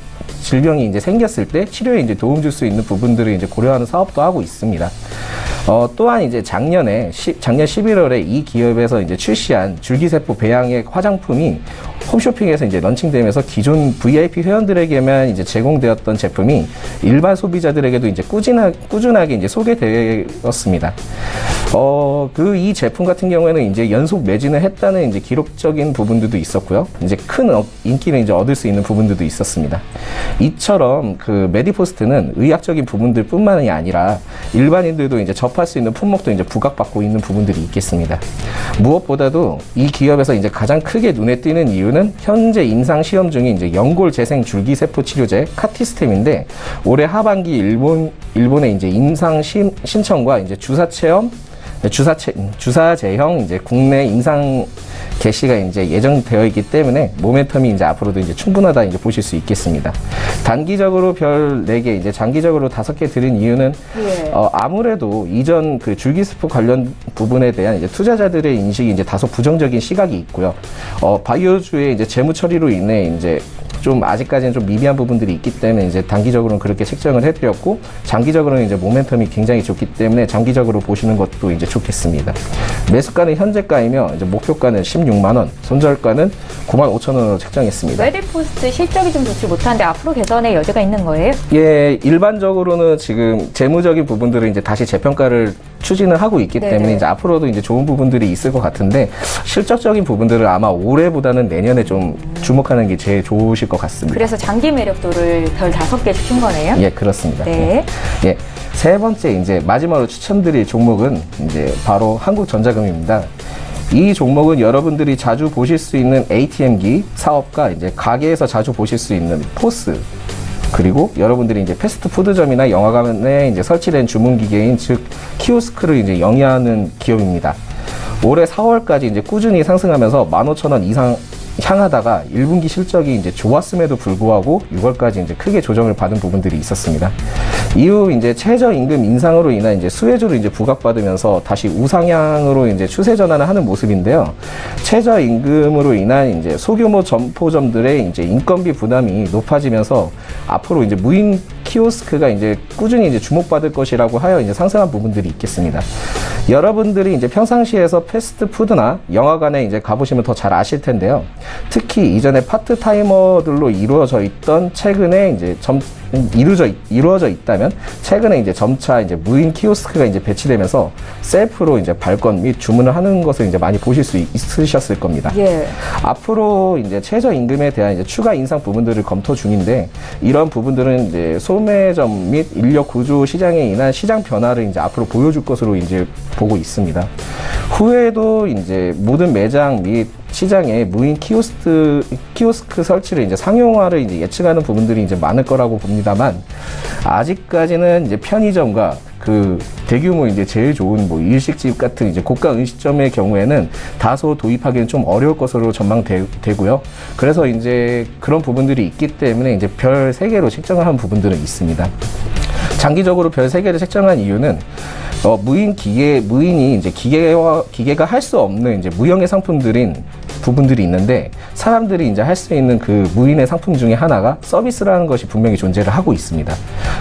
이제 생겼을 때 치료에 이제 도움 줄 수 있는 부분들을 이제 고려하는 사업도 하고 있습니다. 또한 이제 작년 11월에 이 기업에서 이제 출시한 줄기세포 배양액 화장품이 홈쇼핑에서 이제 런칭되면서 기존 VIP 회원들에게만 이제 제공되었던 제품이 일반 소비자들에게도 이제 꾸준하게 이제 소개되었습니다. 이 제품 같은 경우에는 이제 연속 매진을 했다는 이제 기록적인 부분들도 있었고요. 이제 큰 인기를 이제 얻을 수 있는 부분들도 있었습니다. 이처럼 그 메디포스트는 의학적인 부분들뿐만이 아니라 일반인들도 이제 접할 수 있는 품목도 이제 부각받고 있는 부분들이 있겠습니다. 무엇보다도 이 기업에서 이제 가장 크게 눈에 띄는 이유는 현재 임상 시험 중인 이제 연골 재생 줄기세포 치료제 카티스템인데 올해 하반기 일본의 이제 임상 신청과 이제 주사제형 이제 국내 임상 개시가 이제 예정되어 있기 때문에 모멘텀이 이제 앞으로도 이제 충분하다 이제 보실 수 있겠습니다. 단기적으로 별 4개, 이제 장기적으로 5개 드린 이유는 아무래도 이전 그 줄기세포 관련 부분에 대한 이제 투자자들의 인식이 이제 다소 부정적인 시각이 있고요. 바이오주의 이제 재무 처리로 인해 이제 좀 아직까지는 좀 미비한 부분들이 있기 때문에 이제 단기적으로는 그렇게 책정을 해드렸고 장기적으로는 이제 모멘텀이 굉장히 좋기 때문에 장기적으로 보시는 것도 이제 좋겠습니다. 매수가는 현재가이며 이제 목표가는 16만 원, 손절가는 95,000원으로 책정했습니다. 메디포스트 실적이 좀 좋지 못한데 앞으로 개선의 여지가 있는 거예요? 예, 일반적으로는 지금 재무적인 부분들을 이제 다시 재평가를 추진을 하고 있기 때문에 이제 앞으로도 이제 좋은 부분들이 있을 것 같은데 실적적인 부분들을 아마 올해보다는 내년에 좀 주목하는 게 제일 좋으실 것 같습니다. 그래서 장기 매력도를 별 5개 주신 거네요? 예, 그렇습니다. 네. 예, 세 번째 이제 마지막으로 추천드릴 종목은 이제 바로 한국전자금입니다. 이 종목은 여러분들이 자주 보실 수 있는 ATM기 사업과 이제 가게에서 자주 보실 수 있는 포스 그리고 여러분들이 이제 패스트푸드점이나 영화관에 이제 설치된 주문기계인 즉 키오스크를 이제 영위하는 기업입니다. 올해 4월까지 이제 꾸준히 상승하면서 15,000원 이상 향하다가 1분기 실적이 이제 좋았음에도 불구하고 6월까지 이제 크게 조정을 받은 부분들이 있었습니다. 이후 이제 최저임금 인상으로 인한 이제 수혜주를 이제 부각받으면서 다시 우상향으로 이제 추세 전환을 하는 모습인데요. 최저임금으로 인한 이제 소규모 점포점들의 이제 인건비 부담이 높아지면서 앞으로 이제 키오스크가 이제 꾸준히 이제 주목받을 것이라고 하여 이제 상승한 부분들이 있겠습니다. 여러분들이 이제 평상시에서 패스트푸드나 영화관에 이제 가보시면 더 잘 아실 텐데요. 특히 이전에 파트타이머들로 이루어져 있던 최근에 이제 이루어져 있다면 최근에 이제 점차 이제 무인 키오스크가 이제 배치되면서 셀프로 이제 발권 및 주문을 하는 것을 이제 많이 보실 수 있으셨을 겁니다. 예. 앞으로 이제 최저임금에 대한 이제 추가 인상 부분들을 검토 중인데 이런 부분들은 이제 소매점 및 인력 구조 시장에 인한 시장 변화를 이제 앞으로 보여줄 것으로 이제 보고 있습니다. 후에도 이제 모든 매장 및 시장에 무인 키오스크 설치를 이제 상용화를 이제 예측하는 부분들이 이제 많을 거라고 봅니다만 아직까지는 이제 편의점과 그 대규모 이제 제일 좋은 뭐 일식집 같은 이제 고가 음식점의 경우에는 다소 도입하기는 좀 어려울 것으로 전망되고요. 그래서 이제 그런 부분들이 있기 때문에 이제 별 3개로 책정을 한 부분들은 있습니다. 장기적으로 별 3개를 책정한 이유는 무인이 이제 기계가 할 수 없는 이제 무형의 상품들인 부분들이 있는데 사람들이 이제 할 수 있는 그 무인의 상품 중에 하나가 서비스라는 것이 분명히 존재를 하고 있습니다.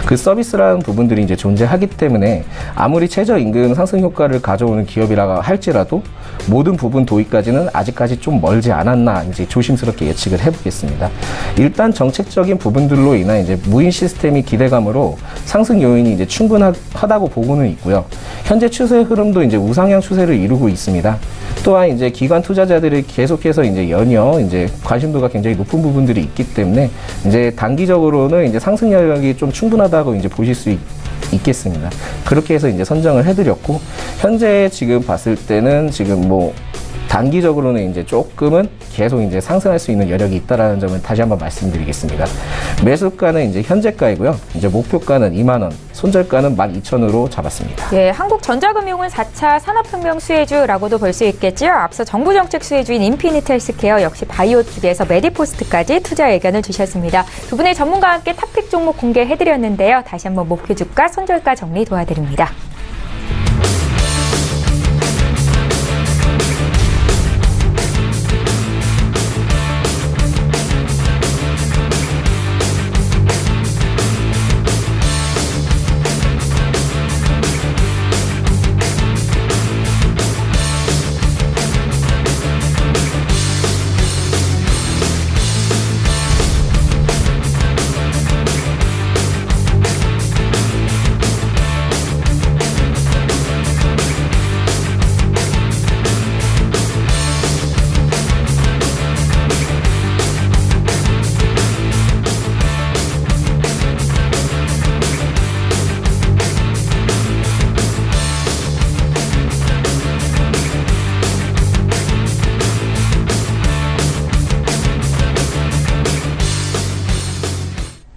그 서비스라는 부분들이 이제 존재하기 때문에 아무리 최저임금 상승 효과를 가져오는 기업이라 할지라도 모든 부분 도입까지는 아직까지 좀 멀지 않았나 이제 조심스럽게 예측을 해보겠습니다. 일단 정책적인 부분들로 인한 이제 무인 시스템이 기대감으로 상승 요인이 이제 충분하다고 보고는 있고요. 현재 추세 흐름도 이제 우상향 추세를 이루고 있습니다. 또한 이제 기관 투자자들이 계속해서 이제 연이어 이제 관심도가 굉장히 높은 부분들이 있기 때문에 이제 단기적으로는 이제 상승 여력이 좀 충분하다고 이제 보실 수 있겠습니다. 그렇게 해서 이제 선정을 해드렸고 현재 지금 봤을 때는 지금 뭐 단기적으로는 이제 조금은 계속 이제 상승할 수 있는 여력이 있다라는 점을 다시 한번 말씀드리겠습니다. 매수가는 이제 현재가이고요. 이제 목표가는 2만 원, 손절가는 12,000원으로 잡았습니다. 예, 한국전자금융은 4차 산업혁명 수혜주라고도 볼 수 있겠죠. 앞서 정부정책 수혜주인 인피니트 헬스케어 역시 바이오 쪽에서 메디포스트까지 투자 의견을 주셨습니다. 두 분의 전문가와 함께 탑픽 종목 공개해드렸는데요. 다시 한번 목표주가, 손절가 정리 도와드립니다.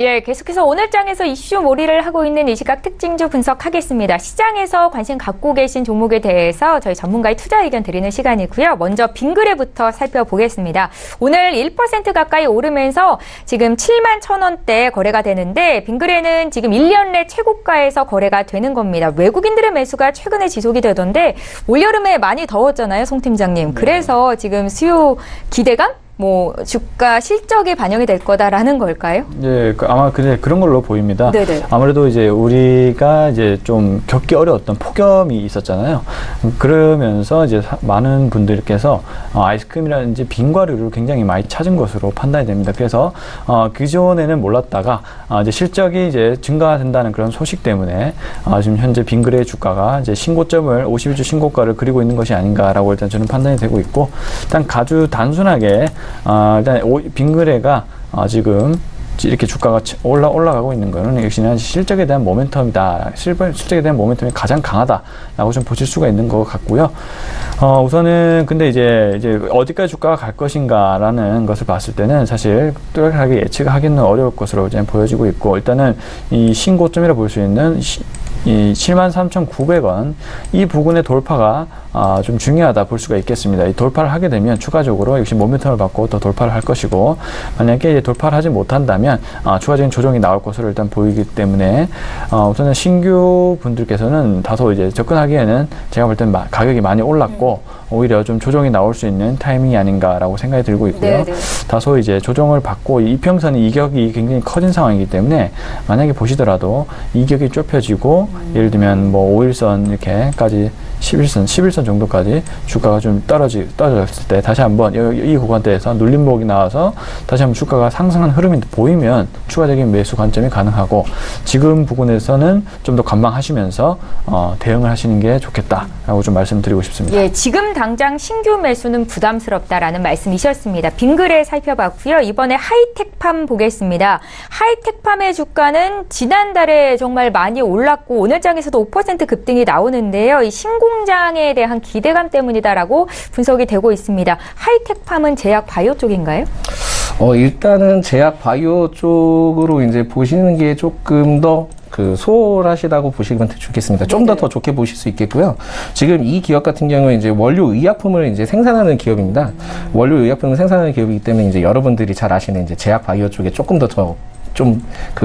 예, 계속해서 오늘 장에서 이슈 몰이를 하고 있는 이 시각 특징주 분석하겠습니다. 시장에서 관심 갖고 계신 종목에 대해서 저희 전문가의 투자 의견 드리는 시간이고요. 먼저 빙그레부터 살펴보겠습니다. 오늘 1% 가까이 오르면서 지금 71,000원대 거래가 되는데 빙그레는 지금 1년 내 최고가에서 거래가 되는 겁니다. 외국인들의 매수가 최근에 지속이 되던데 올여름에 많이 더웠잖아요, 송 팀장님. 그래서 지금 수요 기대감? 뭐 주가 실적이 반영이 될 거다라는 걸까요? 예, 아마 그런 걸로 보입니다. 네네. 아무래도 이제 우리가 이제 좀 겪기 어려웠던 폭염이 있었잖아요. 그러면서 이제 많은 분들께서 아이스크림이라든지 빙과류를 굉장히 많이 찾은 것으로 판단이 됩니다. 그래서 기존에는 몰랐다가 이제 실적이 이제 증가된다는 그런 소식 때문에 지금 현재 빙그레 주가가 이제 신고점을 51주 신고가를 그리고 있는 것이 아닌가라고 일단 저는 판단이 되고 있고, 일단 아주 단순하게 일단 빙그레가 지금 이렇게 주가가 올라가고 있는 거는 역시나 실적에 대한 모멘텀이다. 실적에 대한 모멘텀이 가장 강하다라고 좀 보실 수가 있는 것 같고요. 우선은 근데 이제 어디까지 주가가 갈 것인가라는 것을 봤을 때는 사실 뚜렷하게 예측하기는 어려울 것으로 이제 보여지고 있고, 일단은 이 신고점이라 볼 수 있는 이 73,900원 이 부근의 돌파가 좀 중요하다 볼 수가 있겠습니다. 이 돌파를 하게 되면 추가적으로 역시 모멘텀을 받고 더 돌파를 할 것이고, 만약에 이제 돌파를 하지 못한다면 추가적인 조정이 나올 것으로 일단 보이기 때문에 우선은 신규 분들께서는 다소 이제 접근하기에는 제가 볼 때는 가격이 많이 올랐고 오히려 좀 조정이 나올 수 있는 타이밍이 아닌가라고 생각이 들고 있고요. 네네. 다소 이제 조정을 받고 이평선이 이격이 굉장히 커진 상황이기 때문에 만약에 보시더라도 이격이 좁혀지고 예를 들면 뭐 5일선 이렇게까지 11선 정도까지 주가가 좀 떨어졌을 때 다시 한번 이 구간대에서 눌림목이 나와서 다시 한번 주가가 상승한 흐름이 보이면 추가적인 매수 관점이 가능하고, 지금 부분에서는 좀 더 관망하시면서 대응을 하시는 게 좋겠다라고 좀 말씀드리고 싶습니다. 예, 지금 당장 신규 매수는 부담스럽다라는 말씀이셨습니다. 빙그레 살펴봤고요. 이번에 하이텍팜 보겠습니다. 하이텍팜의 주가는 지난달에 정말 많이 올랐고 오늘 장에서도 5% 급등이 나오는데요. 이 신공장에 대한 기대감 때문이다라고 분석이 되고 있습니다. 하이텍팜은 제약 바이오 쪽인가요? 일단은 제약 바이오 쪽으로 이제 보시는 게 조금 더 소홀하시다고 보시면 좋겠습니다. 좀 더 좋게 보실 수 있겠고요. 지금 이 기업 같은 경우에 이제 원료 의약품을 이제 생산하는 기업입니다. 원료 의약품을 생산하는 기업이기 때문에 이제 여러분들이 잘 아시는 이제 제약 바이오 쪽에 조금 더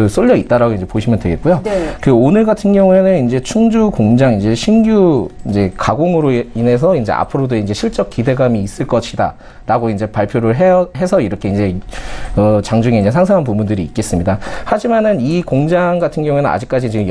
쏠려 있다라고 이제 보시면 되겠고요. 네. 오늘 같은 경우에는 이제 충주 공장 이제 신규 이제 가공으로 인해서 이제 앞으로도 이제 실적 기대감이 있을 것이다라고 이제 발표를 해서 이렇게 이제 장중에 이제 상승한 부분들이 있겠습니다. 하지만은 이 공장 같은 경우에는 아직까지 지금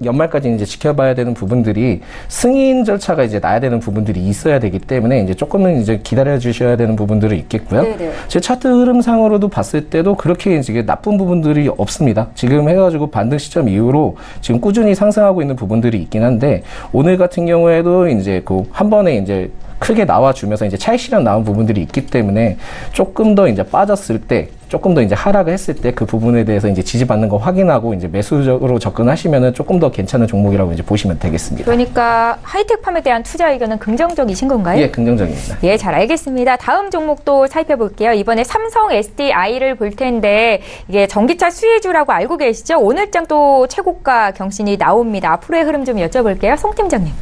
연말까지 이제 지켜봐야 되는 부분들이 승인 절차가 이제 나야 되는 부분들이 있어야 되기 때문에 이제 조금은 이제 기다려 주셔야 되는 부분들이 있겠고요. 네네. 제 차트 흐름상으로도 봤을 때도 그렇게 이제 나쁜 부분들이 없습니다. 지금 해가지고 반등 시점 이후로 지금 꾸준히 상승하고 있는 부분들이 있긴 한데, 오늘 같은 경우에도 이제 한 번에 이제 크게 나와주면서 이제 차익 실현 나온 부분들이 있기 때문에 조금 더 이제 빠졌을 때, 조금 더 이제 하락을 했을 때 그 부분에 대해서 이제 지지받는 거 확인하고 이제 매수적으로 접근하시면은 조금 더 괜찮은 종목이라고 이제 보시면 되겠습니다. 그러니까 하이텍팜에 대한 투자 의견은 긍정적이신 건가요? 예, 긍정적입니다. 예, 잘 알겠습니다. 다음 종목도 살펴볼게요. 이번에 삼성 SDI를 볼 텐데 이게 전기차 수혜주라고 알고 계시죠? 오늘 장 또 최고가 경신이 나옵니다. 앞으로의 흐름 좀 여쭤볼게요. 송 팀장님.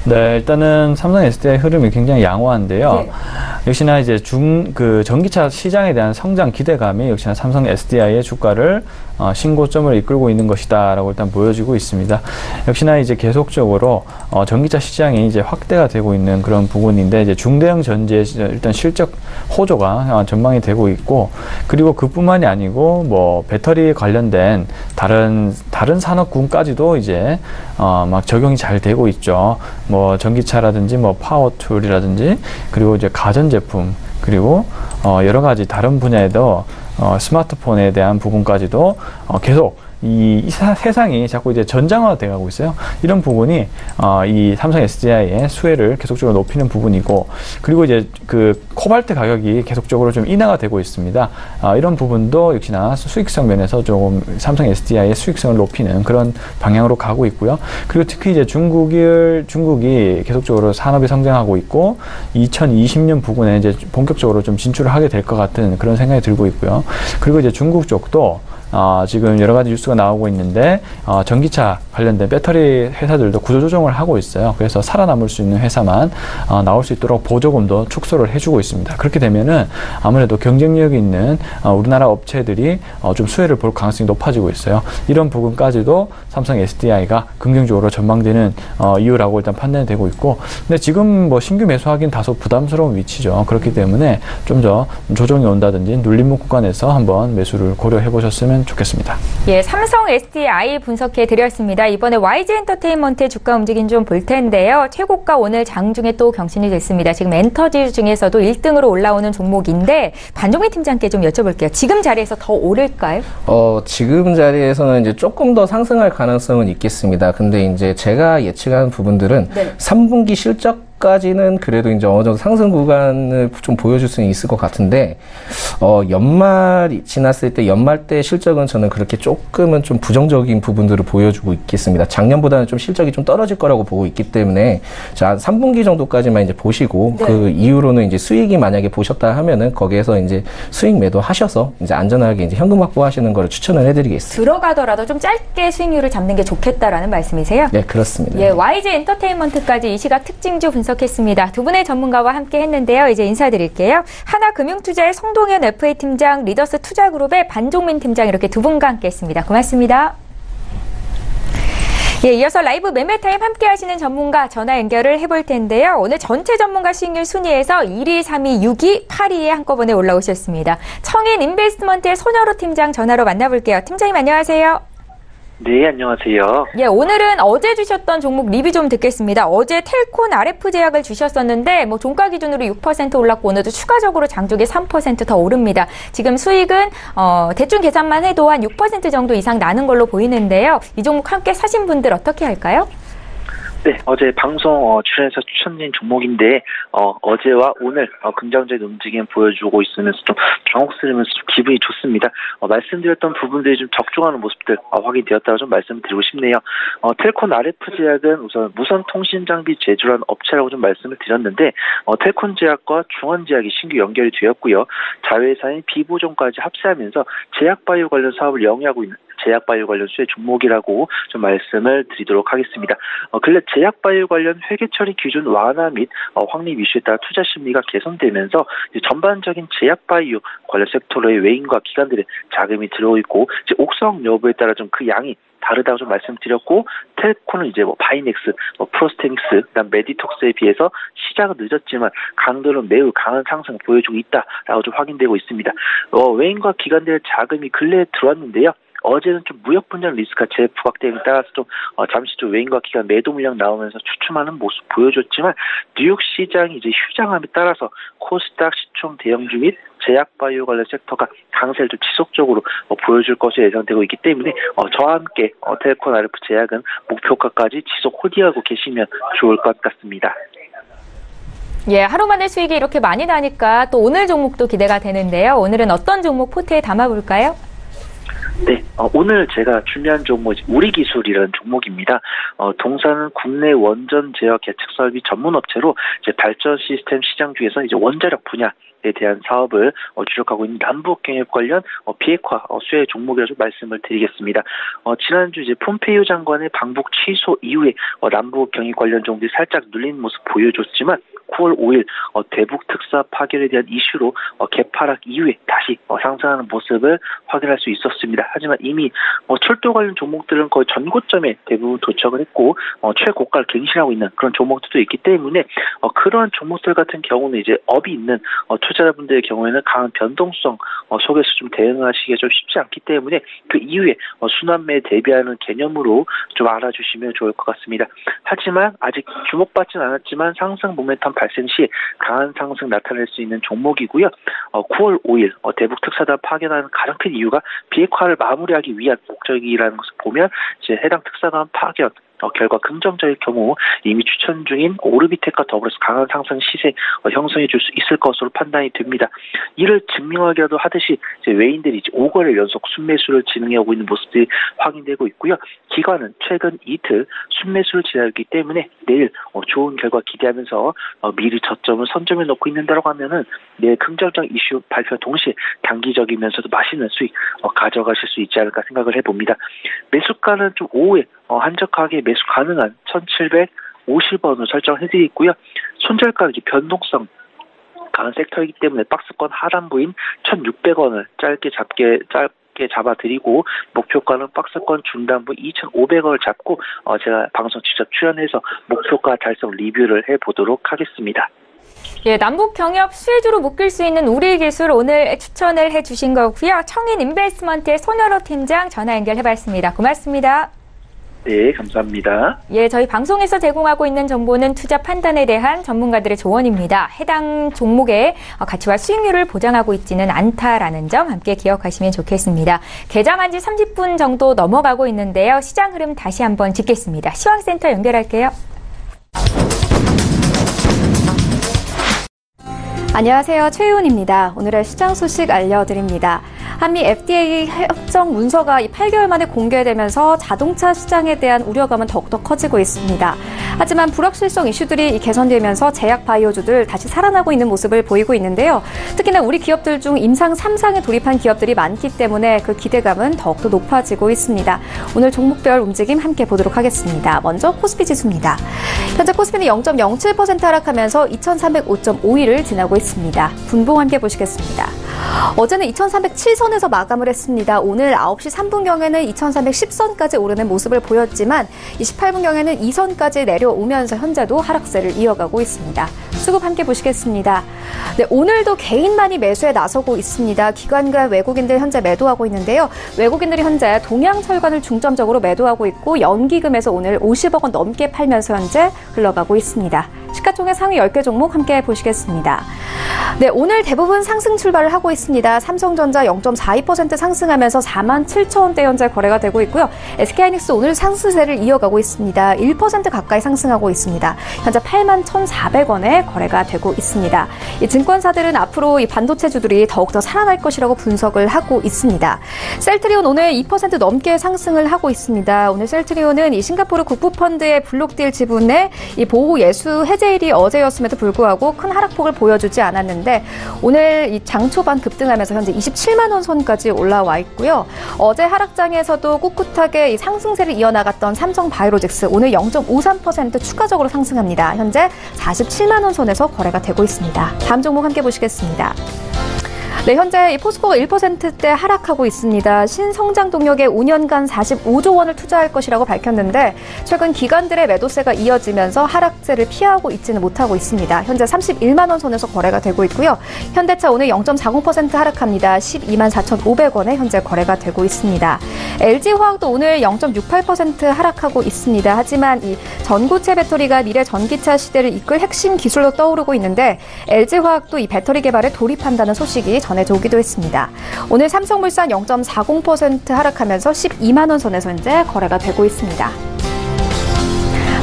네, 일단은 삼성 SDI 흐름이 굉장히 양호한데요. 네. 역시나 이제 전기차 시장에 대한 성장 기대감이 역시나 삼성 SDI의 주가를 신고점을 이끌고 있는 것이다라고 일단 보여지고 있습니다. 역시나 이제 계속적으로 전기차 시장이 이제 확대가 되고 있는 그런 부분인데, 이제 중대형 전지의 일단 실적 호조가 전망이 되고 있고, 그리고 그뿐만이 아니고 뭐 배터리 관련된 다른 산업군까지도 이제 막 적용이 잘 되고 있죠. 뭐 전기차라든지 뭐 파워툴이라든지, 그리고 이제 가전제품, 그리고 여러 가지 다른 분야에도 스마트폰에 대한 부분까지도 계속 이 세상이 자꾸 이제 전장화가 돼가고 있어요. 이런 부분이 이 삼성 SDI의 수혜를 계속적으로 높이는 부분이고, 그리고 이제 코발트 가격이 계속적으로 좀 인하가 되고 있습니다. 이런 부분도 역시나 수익성 면에서 조금 삼성 SDI의 수익성을 높이는 그런 방향으로 가고 있고요. 그리고 특히 이제 중국이 계속적으로 산업이 성장하고 있고 2020년 부근에 이제 본격적으로 좀 진출을 하게 될 것 같은 그런 생각이 들고 있고요. 그리고 이제 중국 쪽도 지금 여러 가지 뉴스가 나오고 있는데 전기차 관련된 배터리 회사들도 구조조정을 하고 있어요. 그래서 살아남을 수 있는 회사만 나올 수 있도록 보조금도 축소를 해주고 있습니다. 그렇게 되면은 아무래도 경쟁력이 있는 우리나라 업체들이 좀 수혜를 볼 가능성이 높아지고 있어요. 이런 부분까지도 삼성 SDI가 긍정적으로 전망되는 이유라고 일단 판단이 되고 있고, 근데 지금 뭐 신규 매수하기는 다소 부담스러운 위치죠. 그렇기 때문에 좀 더 조정이 온다든지 눌림목 구간에서 한번 매수를 고려해 보셨으면 좋겠습니다. 예, 삼성 SDI 분석해 드렸습니다. 이번에 YG엔터테인먼트의 주가 움직임 좀 볼 텐데요. 최고가 오늘 장중에 또 경신이 됐습니다. 지금 엔터지 중에서도 1등으로 올라오는 종목인데 반종민 팀장께 좀 여쭤볼게요. 지금 자리에서 더 오를까요? 지금 자리에서는 이제 조금 더 상승할 가능성은 있겠습니다. 근데 이제 제가 예측한 부분들은 3분기 실적까지는 그래도 이제 어느 정도 상승 구간을 좀 보여줄 수는 있을 것 같은데, 연말이 지났을 때 연말 때 실적은 저는 그렇게 조금은 좀 부정적인 부분들을 보여주고 있겠습니다. 작년보다는 좀 실적이 좀 떨어질 거라고 보고 있기 때문에 자 3분기 정도까지만 이제 보시고 그 이후로는 이제 수익이 만약에 보셨다 하면은 거기에서 이제 수익 매도 하셔서 이제 안전하게 이제 현금 확보하시는 거를 추천을 해드리겠습니다. 들어가더라도 좀 짧게 수익률을 잡는 게 좋겠다라는 말씀이세요? 네, 그렇습니다. 예, YG엔터테인먼트까지 이 시각 특징주 분석 분석했습니다. 두 분의 전문가와 함께 했는데요. 이제 인사드릴게요. 하나금융투자의 송동현 FA 팀장, 리더스 투자그룹의 반종민 팀장 이렇게 두 분과 함께 했습니다. 고맙습니다. 예, 이어서 라이브 매매타임 함께 하시는 전문가 전화 연결을 해볼 텐데요. 오늘 전체 전문가 수익률 순위에서 1위, 3위, 6위, 8위에 한꺼번에 올라오셨습니다. 청인 인베스트먼트의 손여로 팀장 전화로 만나볼게요. 팀장님 안녕하세요. 네, 안녕하세요. 예, 오늘은 어제 주셨던 종목 리뷰 좀 듣겠습니다. 어제 텔콘 RF 제약을 주셨었는데 종가 기준으로 6% 올랐고 오늘도 추가적으로 장중에 3% 더 오릅니다. 지금 수익은 대충 계산만 해도 한 6% 정도 이상 나는 걸로 보이는데요. 이 종목 함께 사신 분들 어떻게 할까요? 네, 어제 방송 출연해서 추천드린 종목인데 어제와 오늘 긍정적인 움직임 보여주고 있으면서 좀 당혹스러우면서 좀 기분이 좋습니다. 말씀드렸던 부분들이 좀 적중하는 모습들 확인되었다고 좀 말씀드리고 싶네요. 텔콘 RF 제약은 우선 무선 통신 장비 제조하는 업체라고 좀 말씀을 드렸는데 텔콘 제약과 중원 제약이 신규 연결이 되었고요. 자회사인 비보존까지 합세하면서 제약바이오 관련 사업을 영위하고 있는 제약바이오 관련 수혜 종목이라고 좀 말씀을 드리도록 하겠습니다. 근래 제약바이오 관련 회계 처리 기준 완화 및 확립 이슈에 따라 투자 심리가 개선되면서 전반적인 제약바이오 관련 섹터로의 외인과 기관들의 자금이 들어있고 옥성 여부에 따라 좀 그 양이 다르다고 좀 말씀드렸고 텔코는 이제 바이넥스, 프로스테믹스, 그다음 메디톡스에 비해서 시작은 늦었지만 강도는 매우 강한 상승을 보여주고 있다라고 좀 확인되고 있습니다. 외인과 기관들의 자금이 근래에 들어왔는데요. 어제는 좀 무역 분쟁 리스크가 재부각됨에 따라서 좀 잠시 좀 외인과 기관 매도 물량 나오면서 추춤하는 모습 보여줬지만 뉴욕 시장이 이제 휴장함에 따라서 코스닥 시총 대형주 및 제약바이오 관련 섹터가 강세를 좀 지속적으로 보여줄 것으로 예상되고 있기 때문에 저와 함께 텔콘 RF 제약은 목표가까지 지속 홀딩하고 계시면 좋을 것 같습니다. 예, 하루 만에 수익이 이렇게 많이 나니까 또 오늘 종목도 기대가 되는데요. 오늘은 어떤 종목 포트에 담아볼까요? 네, 오늘 제가 준비한 종목이 우리기술이라는 종목입니다. 동사는 국내 원전 제어 계측 설비 전문 업체로 이제 발전 시스템 시장 중에서 이제 원자력 분야에 대한 사업을 주력하고 있는 남북경협 관련 비핵화 수혜 종목이라고 좀 말씀을 드리겠습니다. 지난주 이제 폼페이오 장관의 방북 취소 이후에 남북경협 관련 종목이 살짝 눌린 모습 보여줬지만 9월 5일 대북 특사 파견에 대한 이슈로 개파락 이후에 다시 상승하는 모습을 확인할 수 있었습니다. 하지만 이미 철도 관련 종목들은 거의 전고점에 대부분 도착을 했고 최고가를 갱신하고 있는 그런 종목들도 있기 때문에 그런 종목들 같은 경우는 이제 업이 있는 투자자분들의 경우에는 강한 변동성 속에서 좀 대응하시기가 좀 쉽지 않기 때문에 그 이후에 순환매에 대비하는 개념으로 좀 알아주시면 좋을 것 같습니다. 하지만 아직 주목받지는 않았지만 상승 모멘텀 발생 시 강한 상승 나타낼 수 있는 종목이고요. 9월 5일 대북 특사단 파견하는 가장 큰 이유가 비핵화를 마무리하기 위한 목적이라는 것을 보면 이제 해당 특사단 파견 결과 긍정적일 경우 이미 추천 중인 오르비텍과 더불어서 강한 상승 시세 형성해 줄 수 있을 것으로 판단이 됩니다. 이를 증명하기라도 하듯이 이제 외인들이 이제 5거래일 연속 순매수를 진행해 오고 있는 모습들이 확인되고 있고요. 기관은 최근 이틀 순매수를 진행하기 때문에 내일 좋은 결과 기대하면서 미리 저점을 선점해 놓고 있는다라고 하면은 내일 긍정적 이슈 발표 동시에 단기적이면서도 맛있는 수익 가져가실 수 있지 않을까 생각을 해봅니다. 매수가는 좀 오후에 한적하게 매수 가능한 1,750원으로 설정해드리고 있고요. 손절가는 변동성 강한 섹터이기 때문에 박스권 하단부인 1,600원을 짧게 잡아드리고 목표가는 박스권 중단부 2,500원을 잡고 제가 방송 직접 출연해서 목표가 달성 리뷰를 해보도록 하겠습니다. 예, 남북 경협 수혜주로 묶일 수 있는 우리기술 오늘 추천을 해주신 거고요. 청인 인베스트먼트의 손여로 팀장 전화 연결해봤습니다. 고맙습니다. 네, 감사합니다. 예, 저희 방송에서 제공하고 있는 정보는 투자 판단에 대한 전문가들의 조언입니다. 해당 종목의 가치와 수익률을 보장하고 있지는 않다라는 점 함께 기억하시면 좋겠습니다. 개장한 지 30분 정도 넘어가고 있는데요. 시장 흐름 다시 한번 짚겠습니다. 시황센터 연결할게요. 안녕하세요. 최희훈입니다. 오늘의 시장 소식 알려드립니다. 한미 FDA 협정 문서가 8개월 만에 공개되면서 자동차 시장에 대한 우려감은 더욱더 커지고 있습니다. 하지만 불확실성 이슈들이 개선되면서 제약 바이오주들 다시 살아나고 있는 모습을 보이고 있는데요. 특히나 우리 기업들 중 임상 3상에 돌입한 기업들이 많기 때문에 그 기대감은 더욱더 높아지고 있습니다. 오늘 종목별 움직임 함께 보도록 하겠습니다. 먼저 코스피 지수입니다. 현재 코스피는 0.07% 하락하면서 2305.5위를 지나고 있습니다. 분봉 함께 보시겠습니다. 어제는 2307선에서 마감을 했습니다. 오늘 9시 3분경에는 2310선까지 오르는 모습을 보였지만 28분경에는 2선까지 내려오면서 현재도 하락세를 이어가고 있습니다. 수급 함께 보시겠습니다. 네, 오늘도 개인만이 매수에 나서고 있습니다. 기관과 외국인들 현재 매도하고 있는데요. 외국인들이 현재 동양철관을 중점적으로 매도하고 있고 연기금에서 오늘 50억 원 넘게 팔면서 현재 흘러가고 있습니다. 시가총액 상위 10개 종목 함께 보시겠습니다. 네, 오늘 대부분 상승 출발을 하고 있습니다. 삼성전자 0.42% 상승하면서 47,000원대 현재 거래가 되고 있고요. SK하이닉스 오늘 상승세를 이어가고 있습니다. 1% 가까이 상승하고 있습니다. 현재 81,400원에 거래가 되고 있습니다. 이 증권사들은 앞으로 이 반도체주들이 더욱더 살아날 것이라고 분석을 하고 있습니다. 셀트리온 오늘 2% 넘게 상승을 하고 있습니다. 오늘 셀트리온은 이 싱가포르 국부펀드의 블록딜 지분의 이 보호 예수 해제일이 어제였음에도 불구하고 큰 하락폭을 보여주지 않았는데 오늘 이 장 초반 급등하면서 현재 27만 원 선까지 올라와 있고요. 어제 하락장에서도 꿋꿋하게 이 상승세를 이어나갔던 삼성바이오로직스 오늘 0.53% 추가적으로 상승합니다. 현재 47만 원 선에서 거래가 되고 있습니다. 다음 종목 함께 보시겠습니다. 네, 현재 이 포스코가 1%대 하락하고 있습니다. 신성장 동력에 5년간 45조 원을 투자할 것이라고 밝혔는데 최근 기관들의 매도세가 이어지면서 하락세를 피하고 있지는 못하고 있습니다. 현재 31만 원 선에서 거래가 되고 있고요. 현대차 오늘 0.40% 하락합니다. 12만 4,500원에 현재 거래가 되고 있습니다. LG화학도 오늘 0.68% 하락하고 있습니다. 하지만 이 전고체 배터리가 미래 전기차 시대를 이끌 핵심 기술로 떠오르고 있는데 LG화학도 이 배터리 개발에 돌입한다는 소식이 전해져 오기도 했습니다. 오늘 삼성물산 0.40% 하락하면서 12만 원 선에서 현재 거래가 되고 있습니다.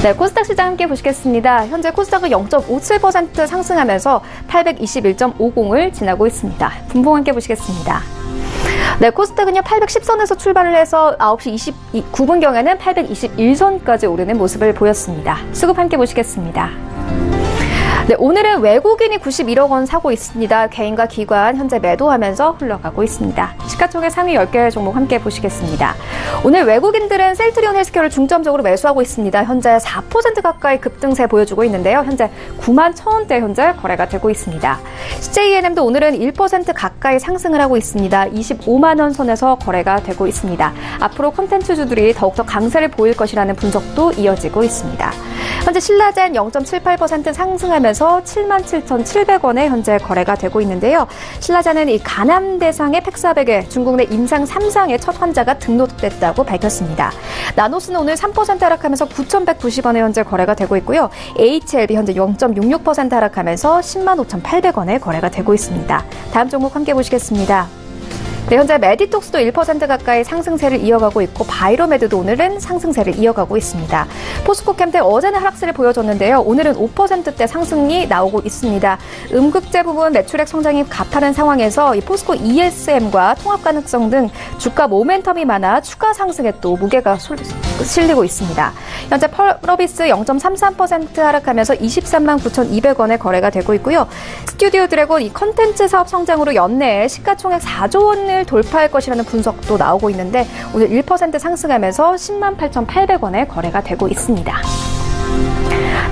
네, 코스닥 시장 함께 보시겠습니다. 현재 코스닥은 0.57% 상승하면서 821.50을 지나고 있습니다. 분봉 함께 보시겠습니다. 네, 코스닥은요 810선에서 출발을 해서 9시 29분경에는 821선까지 오르는 모습을 보였습니다. 수급 함께 보시겠습니다. 네, 오늘은 외국인이 91억 원 사고 있습니다. 개인과 기관 현재 매도하면서 흘러가고 있습니다. 시가총액 상위 10개 종목 함께 보시겠습니다. 오늘 외국인들은 셀트리온 헬스케어를 중점적으로 매수하고 있습니다. 현재 4% 가까이 급등세 보여주고 있는데요. 현재 9만 1,000원대 현재 거래가 되고 있습니다. CJENM도 오늘은 1% 가까이 상승을 하고 있습니다. 25만 원 선에서 거래가 되고 있습니다. 앞으로 콘텐츠주들이 더욱더 강세를 보일 것이라는 분석도 이어지고 있습니다. 현재 신라젠 0.78% 상승하면서 77,700원에 현재 거래가 되고 있는데요. 신라젠은 이 간암 대상의 팩사백에 중국 내 임상 3상의 첫 환자가 등록됐다고 밝혔습니다. 나노스는 오늘 3% 하락하면서 9,190원에 현재 거래가 되고 있고요. HLB 현재 0.66% 하락하면서 105,800원에 거래가 되고 있습니다. 다음 종목 함께 보시겠습니다. 네, 현재 메디톡스도 1% 가까이 상승세를 이어가고 있고 바이로메드도 오늘은 상승세를 이어가고 있습니다. 포스코캠텍 어제는 하락세를 보여줬는데요. 오늘은 5%대 상승이 나오고 있습니다. 음극재 부분 매출액 성장이 가파른 상황에서 이 포스코 ESM과 통합 가능성 등 주가 모멘텀이 많아 추가 상승에 또 무게가 실리고 있습니다. 현재 펄어비스 0.33% 하락하면서 23만 9,200원에 거래가 되고 있고요. 스튜디오 드래곤 이 컨텐츠 사업 성장으로 연내에 시가총액 4조 원을 돌파할 것이라는 분석도 나오고 있는데 오늘 1% 상승하면서 10만 8,800원에 거래가 되고 있습니다.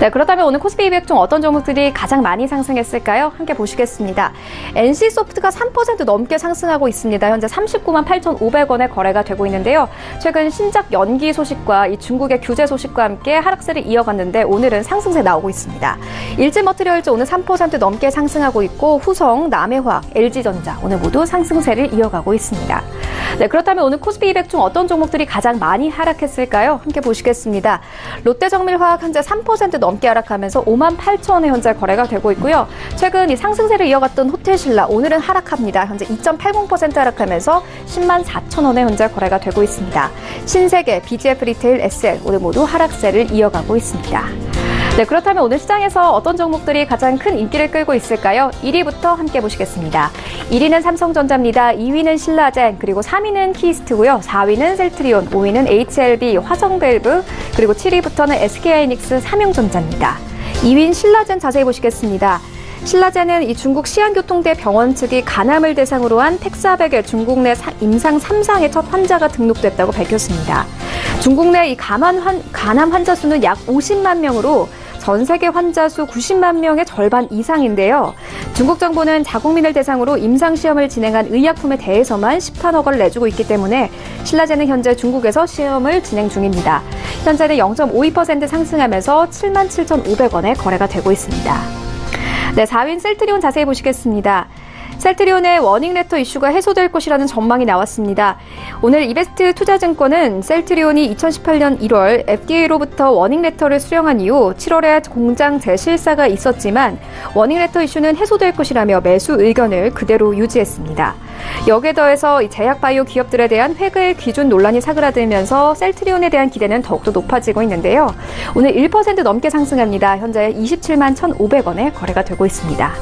네, 그렇다면 오늘 코스피 200 중 어떤 종목들이 가장 많이 상승했을까요? 함께 보시겠습니다. NC소프트가 3% 넘게 상승하고 있습니다. 현재 39만 8,500원에 거래가 되고 있는데요. 최근 신작 연기 소식과 이 중국의 규제 소식과 함께 하락세를 이어갔는데 오늘은 상승세 나오고 있습니다. 일지머티리얼즈 오늘 3% 넘게 상승하고 있고 후성, 남해화학, LG전자 오늘 모두 상승세를 이어가고 있습니다. 네, 그렇다면 오늘 코스피 200 중 어떤 종목들이 가장 많이 하락했을까요? 함께 보시겠습니다. 롯데정밀화학 현재 3% 넘게 하락하면서 5만 8,000원에 현재 거래가 되고 있고요. 최근 이 상승세를 이어갔던 호텔신라 오늘은 하락합니다. 현재 2.80% 하락하면서 10만 4,000원에 현재 거래가 되고 있습니다. 신세계, BGF 리테일, SL 오늘 모두 하락세를 이어가고 있습니다. 네, 그렇다면 오늘 시장에서 어떤 종목들이 가장 큰 인기를 끌고 있을까요? 1위부터 함께 보시겠습니다. 1위는 삼성전자입니다. 2위는 신라젠, 그리고 3위는 키스트고요. 4위는 셀트리온, 5위는 HLB, 화성밸브, 그리고 7위부터는 SK하이닉스, 삼용전자입니다. 2위인 신라젠 자세히 보시겠습니다. 신라젠은 이 중국 시안교통대 병원 측이 간암을 대상으로 한 팩사백의 중국 내 임상 3상의 첫 환자가 등록됐다고 밝혔습니다. 중국 내 이 간암 환자 수는 약 50만 명으로 전 세계 환자 수 90만 명의 절반 이상인데요. 중국 정부는 자국민을 대상으로 임상시험을 진행한 의약품에 대해서만 심판허가를 내주고 있기 때문에 신라젠은 현재 중국에서 시험을 진행 중입니다. 현재는 0.52% 상승하면서 77,500원에 거래가 되고 있습니다. 네, 4위인 셀트리온 자세히 보시겠습니다. 셀트리온의 워닝레터 이슈가 해소될 것이라는 전망이 나왔습니다. 오늘 이베스트 투자증권은 셀트리온이 2018년 1월 FDA로부터 워닝레터를 수령한 이후 7월에 공장 재실사가 있었지만 워닝레터 이슈는 해소될 것이라며 매수 의견을 그대로 유지했습니다. 여기에 더해서 제약바이오 기업들에 대한 회계 기준 논란이 사그라들면서 셀트리온에 대한 기대는 더욱더 높아지고 있는데요. 오늘 1% 넘게 상승합니다. 현재 27만 1,500원에 거래가 되고 있습니다.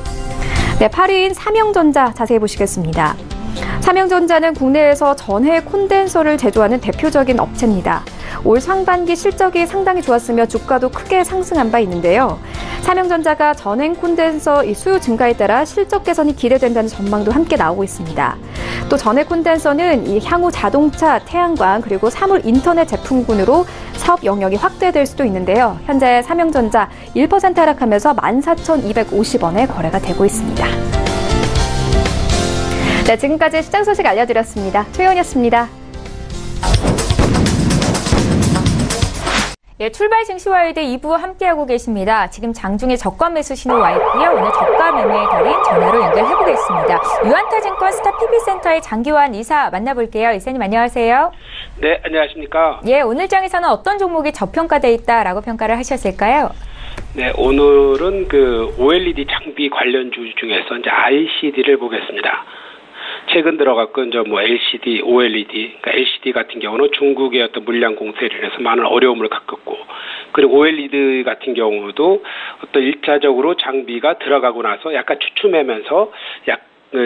네, 8위인 삼용전자 자세히 보시겠습니다. 삼용전자는 국내에서 전해 콘덴서를 제조하는 대표적인 업체입니다. 올 상반기 실적이 상당히 좋았으며 주가도 크게 상승한 바 있는데요. 삼용전자가 전행 콘덴서 수요 증가에 따라 실적 개선이 기대된다는 전망도 함께 나오고 있습니다. 또 전해 콘덴서는 이 향후 자동차, 태양광, 그리고 사물 인터넷 제품군으로 사업 영역이 확대될 수도 있는데요. 현재 삼용전자 1% 하락하면서 14,250원에 거래가 되고 있습니다. 네, 지금까지 시장 소식 알려드렸습니다. 최연이었습니다. 예, 출발 증시와일드 2부 함께하고 계십니다. 지금 장중에 저가 매수 신호 와 있고요. 오늘 저가 매매의 달인 전화로 연결해보겠습니다. 유한타증권 스타 PB센터의 장기환 이사 만나볼게요. 이사님 안녕하세요. 네, 안녕하십니까. 예, 오늘 장에서는 어떤 종목이 저평가돼 있다라고 평가를 하셨을까요? 네, 오늘은 그 OLED 장비 관련주 중에서 이제 ICD를 보겠습니다. 최근 들어갔고 이제 뭐 LCD, OLED, 그러니까 LCD 같은 경우는 중국의 어떤 물량 공세를 인해서 많은 어려움을 겪었고, 그리고 OLED 같은 경우도 어떤 일차적으로 장비가 들어가고 나서 약간 주춤하면서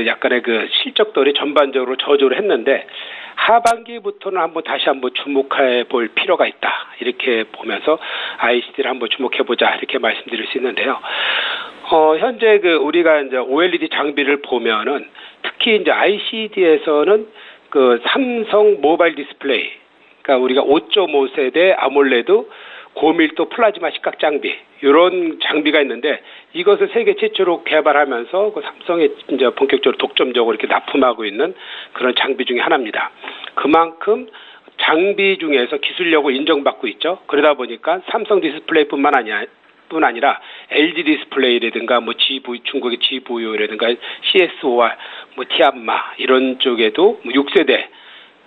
약간의 그 실적들이 전반적으로 저조를 했는데 하반기부터는 다시 한번 주목해 볼 필요가 있다. 이렇게 보면서 ICD를 한번 주목해 보자 이렇게 말씀드릴 수 있는데요. 현재 우리가 이제 OLED 장비를 보면은 특히 이제 ICD에서는 그 삼성 모바일 디스플레이, 그러니까 우리가 5.5세대 아몰레드 고밀도 플라즈마 시각 장비, 이런 장비가 있는데 이것을 세계 최초로 개발하면서 그 삼성이 이제 본격적으로 독점적으로 이렇게 납품하고 있는 그런 장비 중에 하나입니다. 그만큼 장비 중에서 기술력을 인정받고 있죠. 그러다 보니까 삼성 디스플레이뿐만 아니라 LG 디스플레이라든가 뭐 중국의 GVO라든가 CSOR, 뭐 티안마 이런 쪽에도 6세대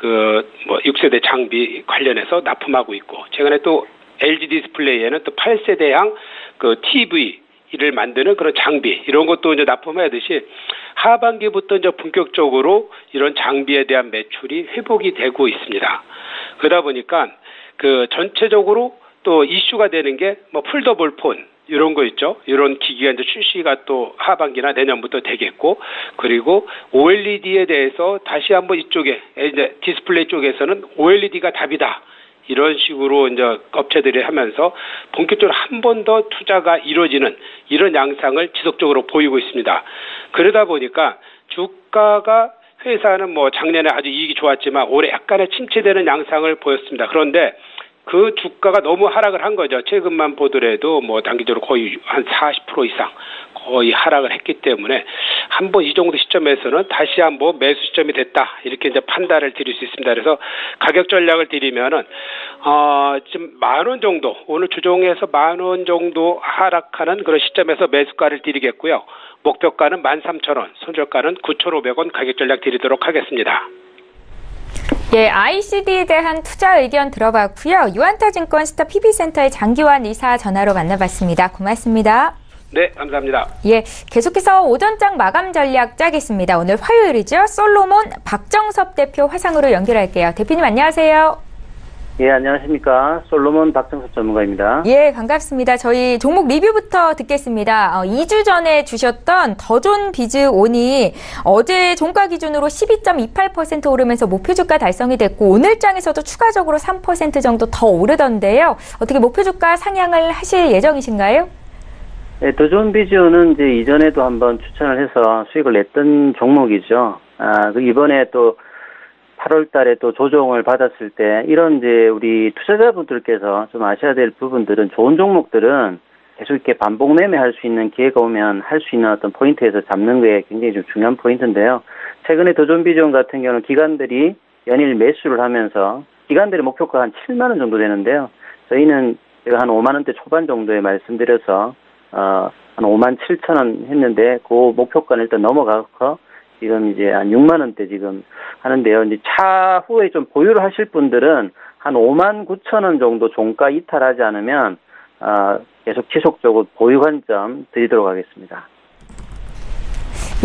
6세대 장비 관련해서 납품하고 있고, 최근에 또 LG 디스플레이에는 또 8세대형 그 TV를 만드는 그런 장비, 이런 것도 이제 납품하듯이 하반기부터 이제 본격적으로 이런 장비에 대한 매출이 회복이 되고 있습니다. 그러다 보니까 그 전체적으로 또 이슈가 되는 게 뭐 폴더블 폰 이런 거 있죠. 이런 기기가 이제 출시가 또 하반기나 내년부터 되겠고, 그리고 OLED에 대해서 다시 한번 이쪽에 이제 디스플레이 쪽에서는 OLED가 답이다. 이런 식으로 이제 업체들이 하면서 본격적으로 한 번 더 투자가 이루어지는 이런 양상을 지속적으로 보이고 있습니다. 그러다 보니까 주가가 회사는 뭐 작년에 아주 이익이 좋았지만 올해 약간의 침체되는 양상을 보였습니다. 그런데 그 주가가 너무 하락을 한 거죠. 최근만 보더라도 뭐 단기적으로 거의 한 40% 이상 거의 하락을 했기 때문에 한번 이 정도 시점에서는 다시 한번 매수 시점이 됐다. 이렇게 이제 판단을 드릴 수 있습니다. 그래서 가격 전략을 드리면은, 지금 10,000원 정도, 오늘 주종에서 10,000원 정도 하락하는 그런 시점에서 매수가를 드리겠고요. 목표가는 13,000원, 손절가는 9,500원 가격 전략 드리도록 하겠습니다. 예, ICD에 대한 투자 의견 들어봤고요. 유한타증권 스타 PB센터의 장기환 이사 전화로 만나봤습니다. 고맙습니다. 네, 감사합니다. 예, 계속해서 오전장 마감 전략 짜겠습니다. 오늘 화요일이죠. 솔로몬 박정섭 대표 화상으로 연결할게요. 대표님 안녕하세요. 예, 안녕하십니까. 솔로몬 박정섭 전문가입니다. 예, 반갑습니다. 저희 종목 리뷰부터 듣겠습니다. 2주 전에 주셨던 더존 비즈온이 어제 종가 기준으로 12.28% 오르면서 목표 주가 달성이 됐고 오늘 장에서도 추가적으로 3% 정도 더 오르던데요. 어떻게 목표 주가 상향을 하실 예정이신가요? 네, 더존 비즈온은 이제 이전에도 한번 추천을 해서 수익을 냈던 종목이죠. 이번에 또 8월 달에 또 조정을 받았을 때 이런 이제 우리 투자자분들께서 좀 아셔야 될 부분들은 좋은 종목들은 계속 이렇게 반복 매매할 수 있는 기회가 오면 할 수 있는 어떤 포인트에서 잡는 게 굉장히 좀 중요한 포인트인데요. 최근에 더존 비즈온 같은 경우는 기관들이 연일 매수를 하면서 기관들의 목표가 한 7만 원 정도 되는데요. 저희는 제가 한 5만 원대 초반 정도에 말씀드려서 한 5만 7천 원 했는데 그 목표가는 일단 넘어가서 지금 이제 한 6만 원대 지금 하는데요. 이제 차후에 좀 보유를 하실 분들은 한 5만 9천 원 정도 종가 이탈하지 않으면 계속 지속적으로 보유 관점 드리도록 하겠습니다.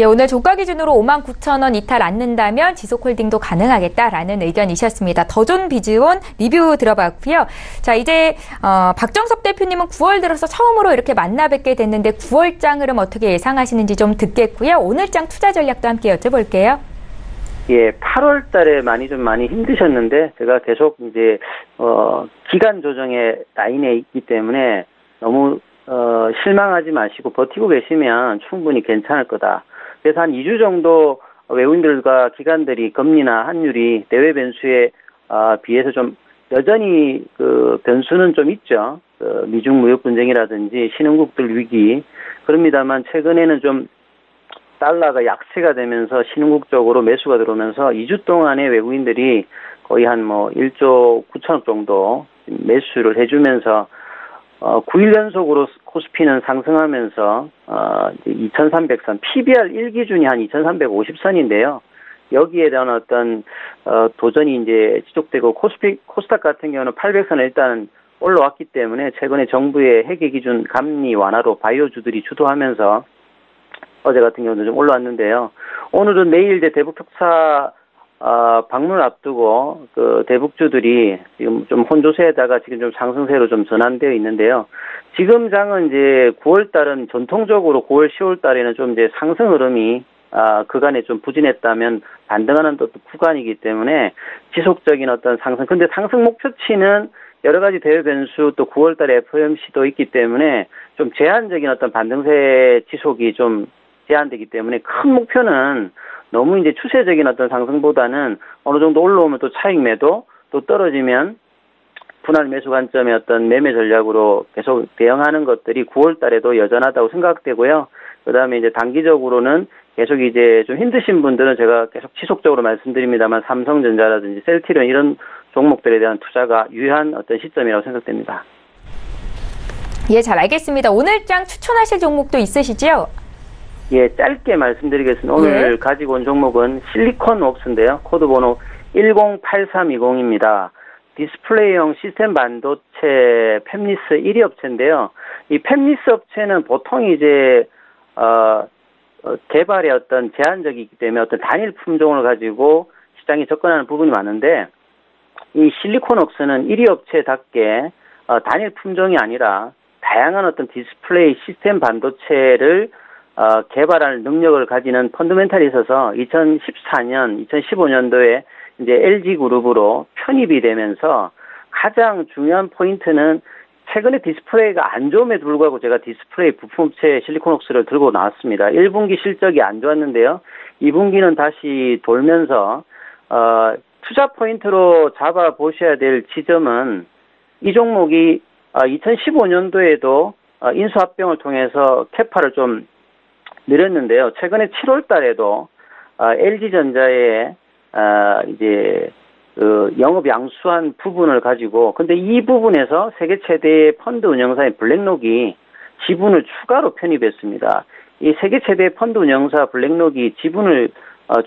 예, 오늘 종가 기준으로 59,000원 이탈 않는다면 지속 홀딩도 가능하겠다라는 의견이셨습니다. 더존 비즈온 리뷰 들어봤고요. 자, 이제 박정섭 대표님은 9월 들어서 처음으로 이렇게 만나 뵙게 됐는데 9월장 흐름 어떻게 예상하시는지 좀 듣겠고요. 오늘장 투자 전략도 함께 여쭤볼게요. 예, 8월 달에 많이 힘드셨는데 제가 계속 이제 기간 조정의 라인에 있기 때문에 너무 실망하지 마시고 버티고 계시면 충분히 괜찮을 거다. 그래서 한 2주 정도 외국인들과 기관들이 금리나 환율이 대외 변수에 비해서 좀 여전히 그 변수는 좀 있죠. 미중 무역 분쟁이라든지 신흥국들 위기. 그럽니다만 최근에는 좀 달러가 약세가 되면서 신흥국 쪽으로 매수가 들어오면서 2주 동안에 외국인들이 거의 한 1조 9천억 정도 매수를 해주면서 9일 연속으로 코스피는 상승하면서 2300선, PBR 1기준이 한 2350선인데요. 여기에 대한 어떤 도전이 이제 지속되고 코스닥 같은 경우는 800선을 일단 올라왔기 때문에 최근에 정부의 회계 기준 감리 완화로 바이오주들이 주도하면서 어제 같은 경우도 좀 올라왔는데요. 오늘은 내일 이제 대북 특사 방문을 앞두고 그 대북주들이 지금 좀 혼조세에다가 지금 좀 상승세로 좀 전환되어 있는데요. 지금 장은 이제 9월 달은 전통적으로 9월, 10월 달에는 좀 이제 상승 흐름이 그간에 좀 부진했다면 반등하는 또 구간이기 때문에 지속적인 어떤 상승. 근데 상승 목표치는 여러 가지 대외 변수 또 9월 달에 FOMC도 있기 때문에 좀 제한적인 어떤 반등세 지속이 좀 제한되기 때문에 큰 목표는 너무 이제 추세적인 어떤 상승보다는 어느 정도 올라오면 또 차익 매도, 또 떨어지면 분할 매수 관점의 어떤 매매 전략으로 계속 대응하는 것들이 9월 달에도 여전하다고 생각되고요. 그 다음에 이제 단기적으로는 계속 이제 좀 힘드신 분들은 제가 계속 지속적으로 말씀드립니다만 삼성전자라든지 셀트리온 이런 종목들에 대한 투자가 유효한 어떤 시점이라고 생각됩니다. 예, 잘 알겠습니다. 오늘장 추천하실 종목도 있으시죠? 예, 짧게 말씀드리겠습니다. 오늘 가지고 온 종목은 실리콘웍스인데요. 코드번호 108320입니다. 디스플레이용 시스템 반도체 팹리스 1위 업체인데요. 이 팹리스 업체는 보통 이제 개발의 어떤 제한적이기 때문에 어떤 단일 품종을 가지고 시장에 접근하는 부분이 많은데 이 실리콘웍스는 1위 업체답게 단일 품종이 아니라 다양한 어떤 디스플레이 시스템 반도체를 개발할 능력을 가지는 펀더멘탈이 있어서 2014년, 2015년도에 이제 LG 그룹으로 편입이 되면서 가장 중요한 포인트는 최근에 디스플레이가 안 좋음에도 불구하고 제가 디스플레이 부품업체 실리콘웍스를 들고 나왔습니다. 1분기 실적이 안 좋았는데요. 2분기는 다시 돌면서 투자 포인트로 잡아보셔야 될 지점은 이 종목이 2015년도에도 인수합병을 통해서 캐파를 좀 늘렸는데요. 최근에 7월 달에도 LG전자의 이제 그 영업 양수한 부분을 가지고 근데 이 부분에서 세계 최대의 펀드 운영사인 블랙록이 지분을 추가로 편입했습니다. 이 세계 최대의 펀드 운영사 블랙록이 지분을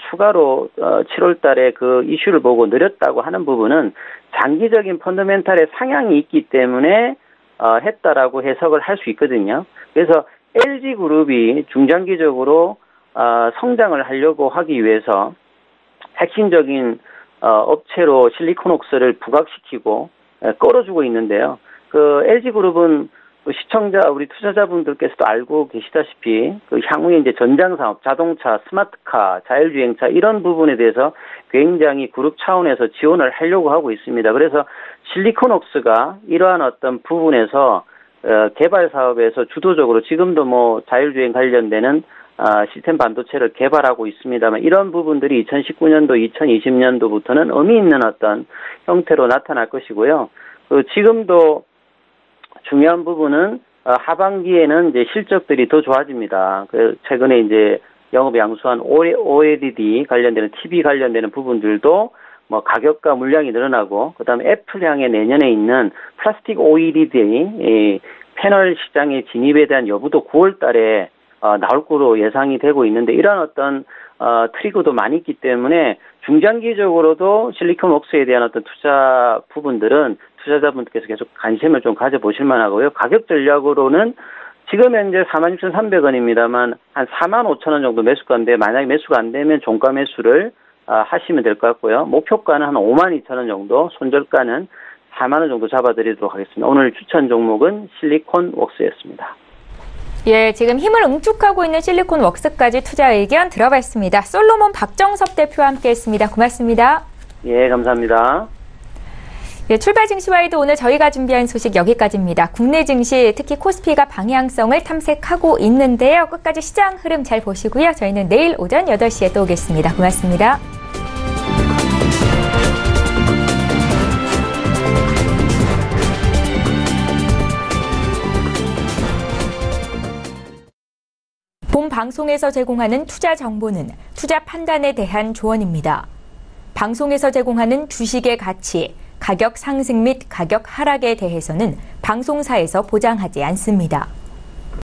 추가로 7월 달에 그 이슈를 보고 늘렸다고 하는 부분은 장기적인 펀더멘탈의 상향이 있기 때문에 했다라고 해석을 할 수 있거든요. 그래서 LG그룹이 중장기적으로 성장을 하려고 하기 위해서 핵심적인 업체로 실리콘웍스를 부각시키고 끌어주고 있는데요. 그 LG그룹은 시청자, 우리 투자자분들께서도 알고 계시다시피 그 향후에 이제 전장 사업, 자동차, 스마트카, 자율주행차 이런 부분에 대해서 굉장히 그룹 차원에서 지원을 하려고 하고 있습니다. 그래서 실리콘웍스가 이러한 어떤 부분에서 개발 사업에서 주도적으로 지금도 뭐 자율주행 관련되는 시스템 반도체를 개발하고 있습니다만 이런 부분들이 2019년도, 2020년도부터는 의미 있는 어떤 형태로 나타날 것이고요. 지금도 중요한 부분은 하반기에는 이제 실적들이 더 좋아집니다. 최근에 이제 영업 양수한 OLED 관련되는 TV 관련되는 부분들도 뭐 가격과 물량이 늘어나고 그다음에 애플 향해 내년에 있는 플라스틱 OLED 패널 시장의 진입에 대한 여부도 9월 달에 나올 거로 예상이 되고 있는데 이런 어떤 트리거도 많이 있기 때문에 중장기적으로도 실리콘웍스에 대한 어떤 투자 부분들은 투자자분들께서 계속 관심을 좀 가져보실 만하고요. 가격 전략으로는 지금 현재 46,300원입니다만 한 45,000원 정도 매수가인데 만약에 매수가 안 되면 종가 매수를 하시면 될 것 같고요. 목표가는 한 52,000원 정도, 손절가는 4만 원 정도 잡아드리도록 하겠습니다. 오늘 추천 종목은 실리콘웍스였습니다. 예, 지금 힘을 응축하고 있는 실리콘웍스까지 투자 의견 들어봤습니다. 솔로몬 박정섭 대표와 함께했습니다. 고맙습니다. 예, 감사합니다. 예, 출발 증시와이드 오늘 저희가 준비한 소식 여기까지입니다. 국내 증시, 특히 코스피가 방향성을 탐색하고 있는데요. 끝까지 시장 흐름 잘 보시고요. 저희는 내일 오전 8시에 또 오겠습니다. 고맙습니다. 본 방송에서 제공하는 투자 정보는 투자 판단에 대한 조언입니다. 방송에서 제공하는 주식의 가치, 가격 상승 및 가격 하락에 대해서는 방송사에서 보장하지 않습니다.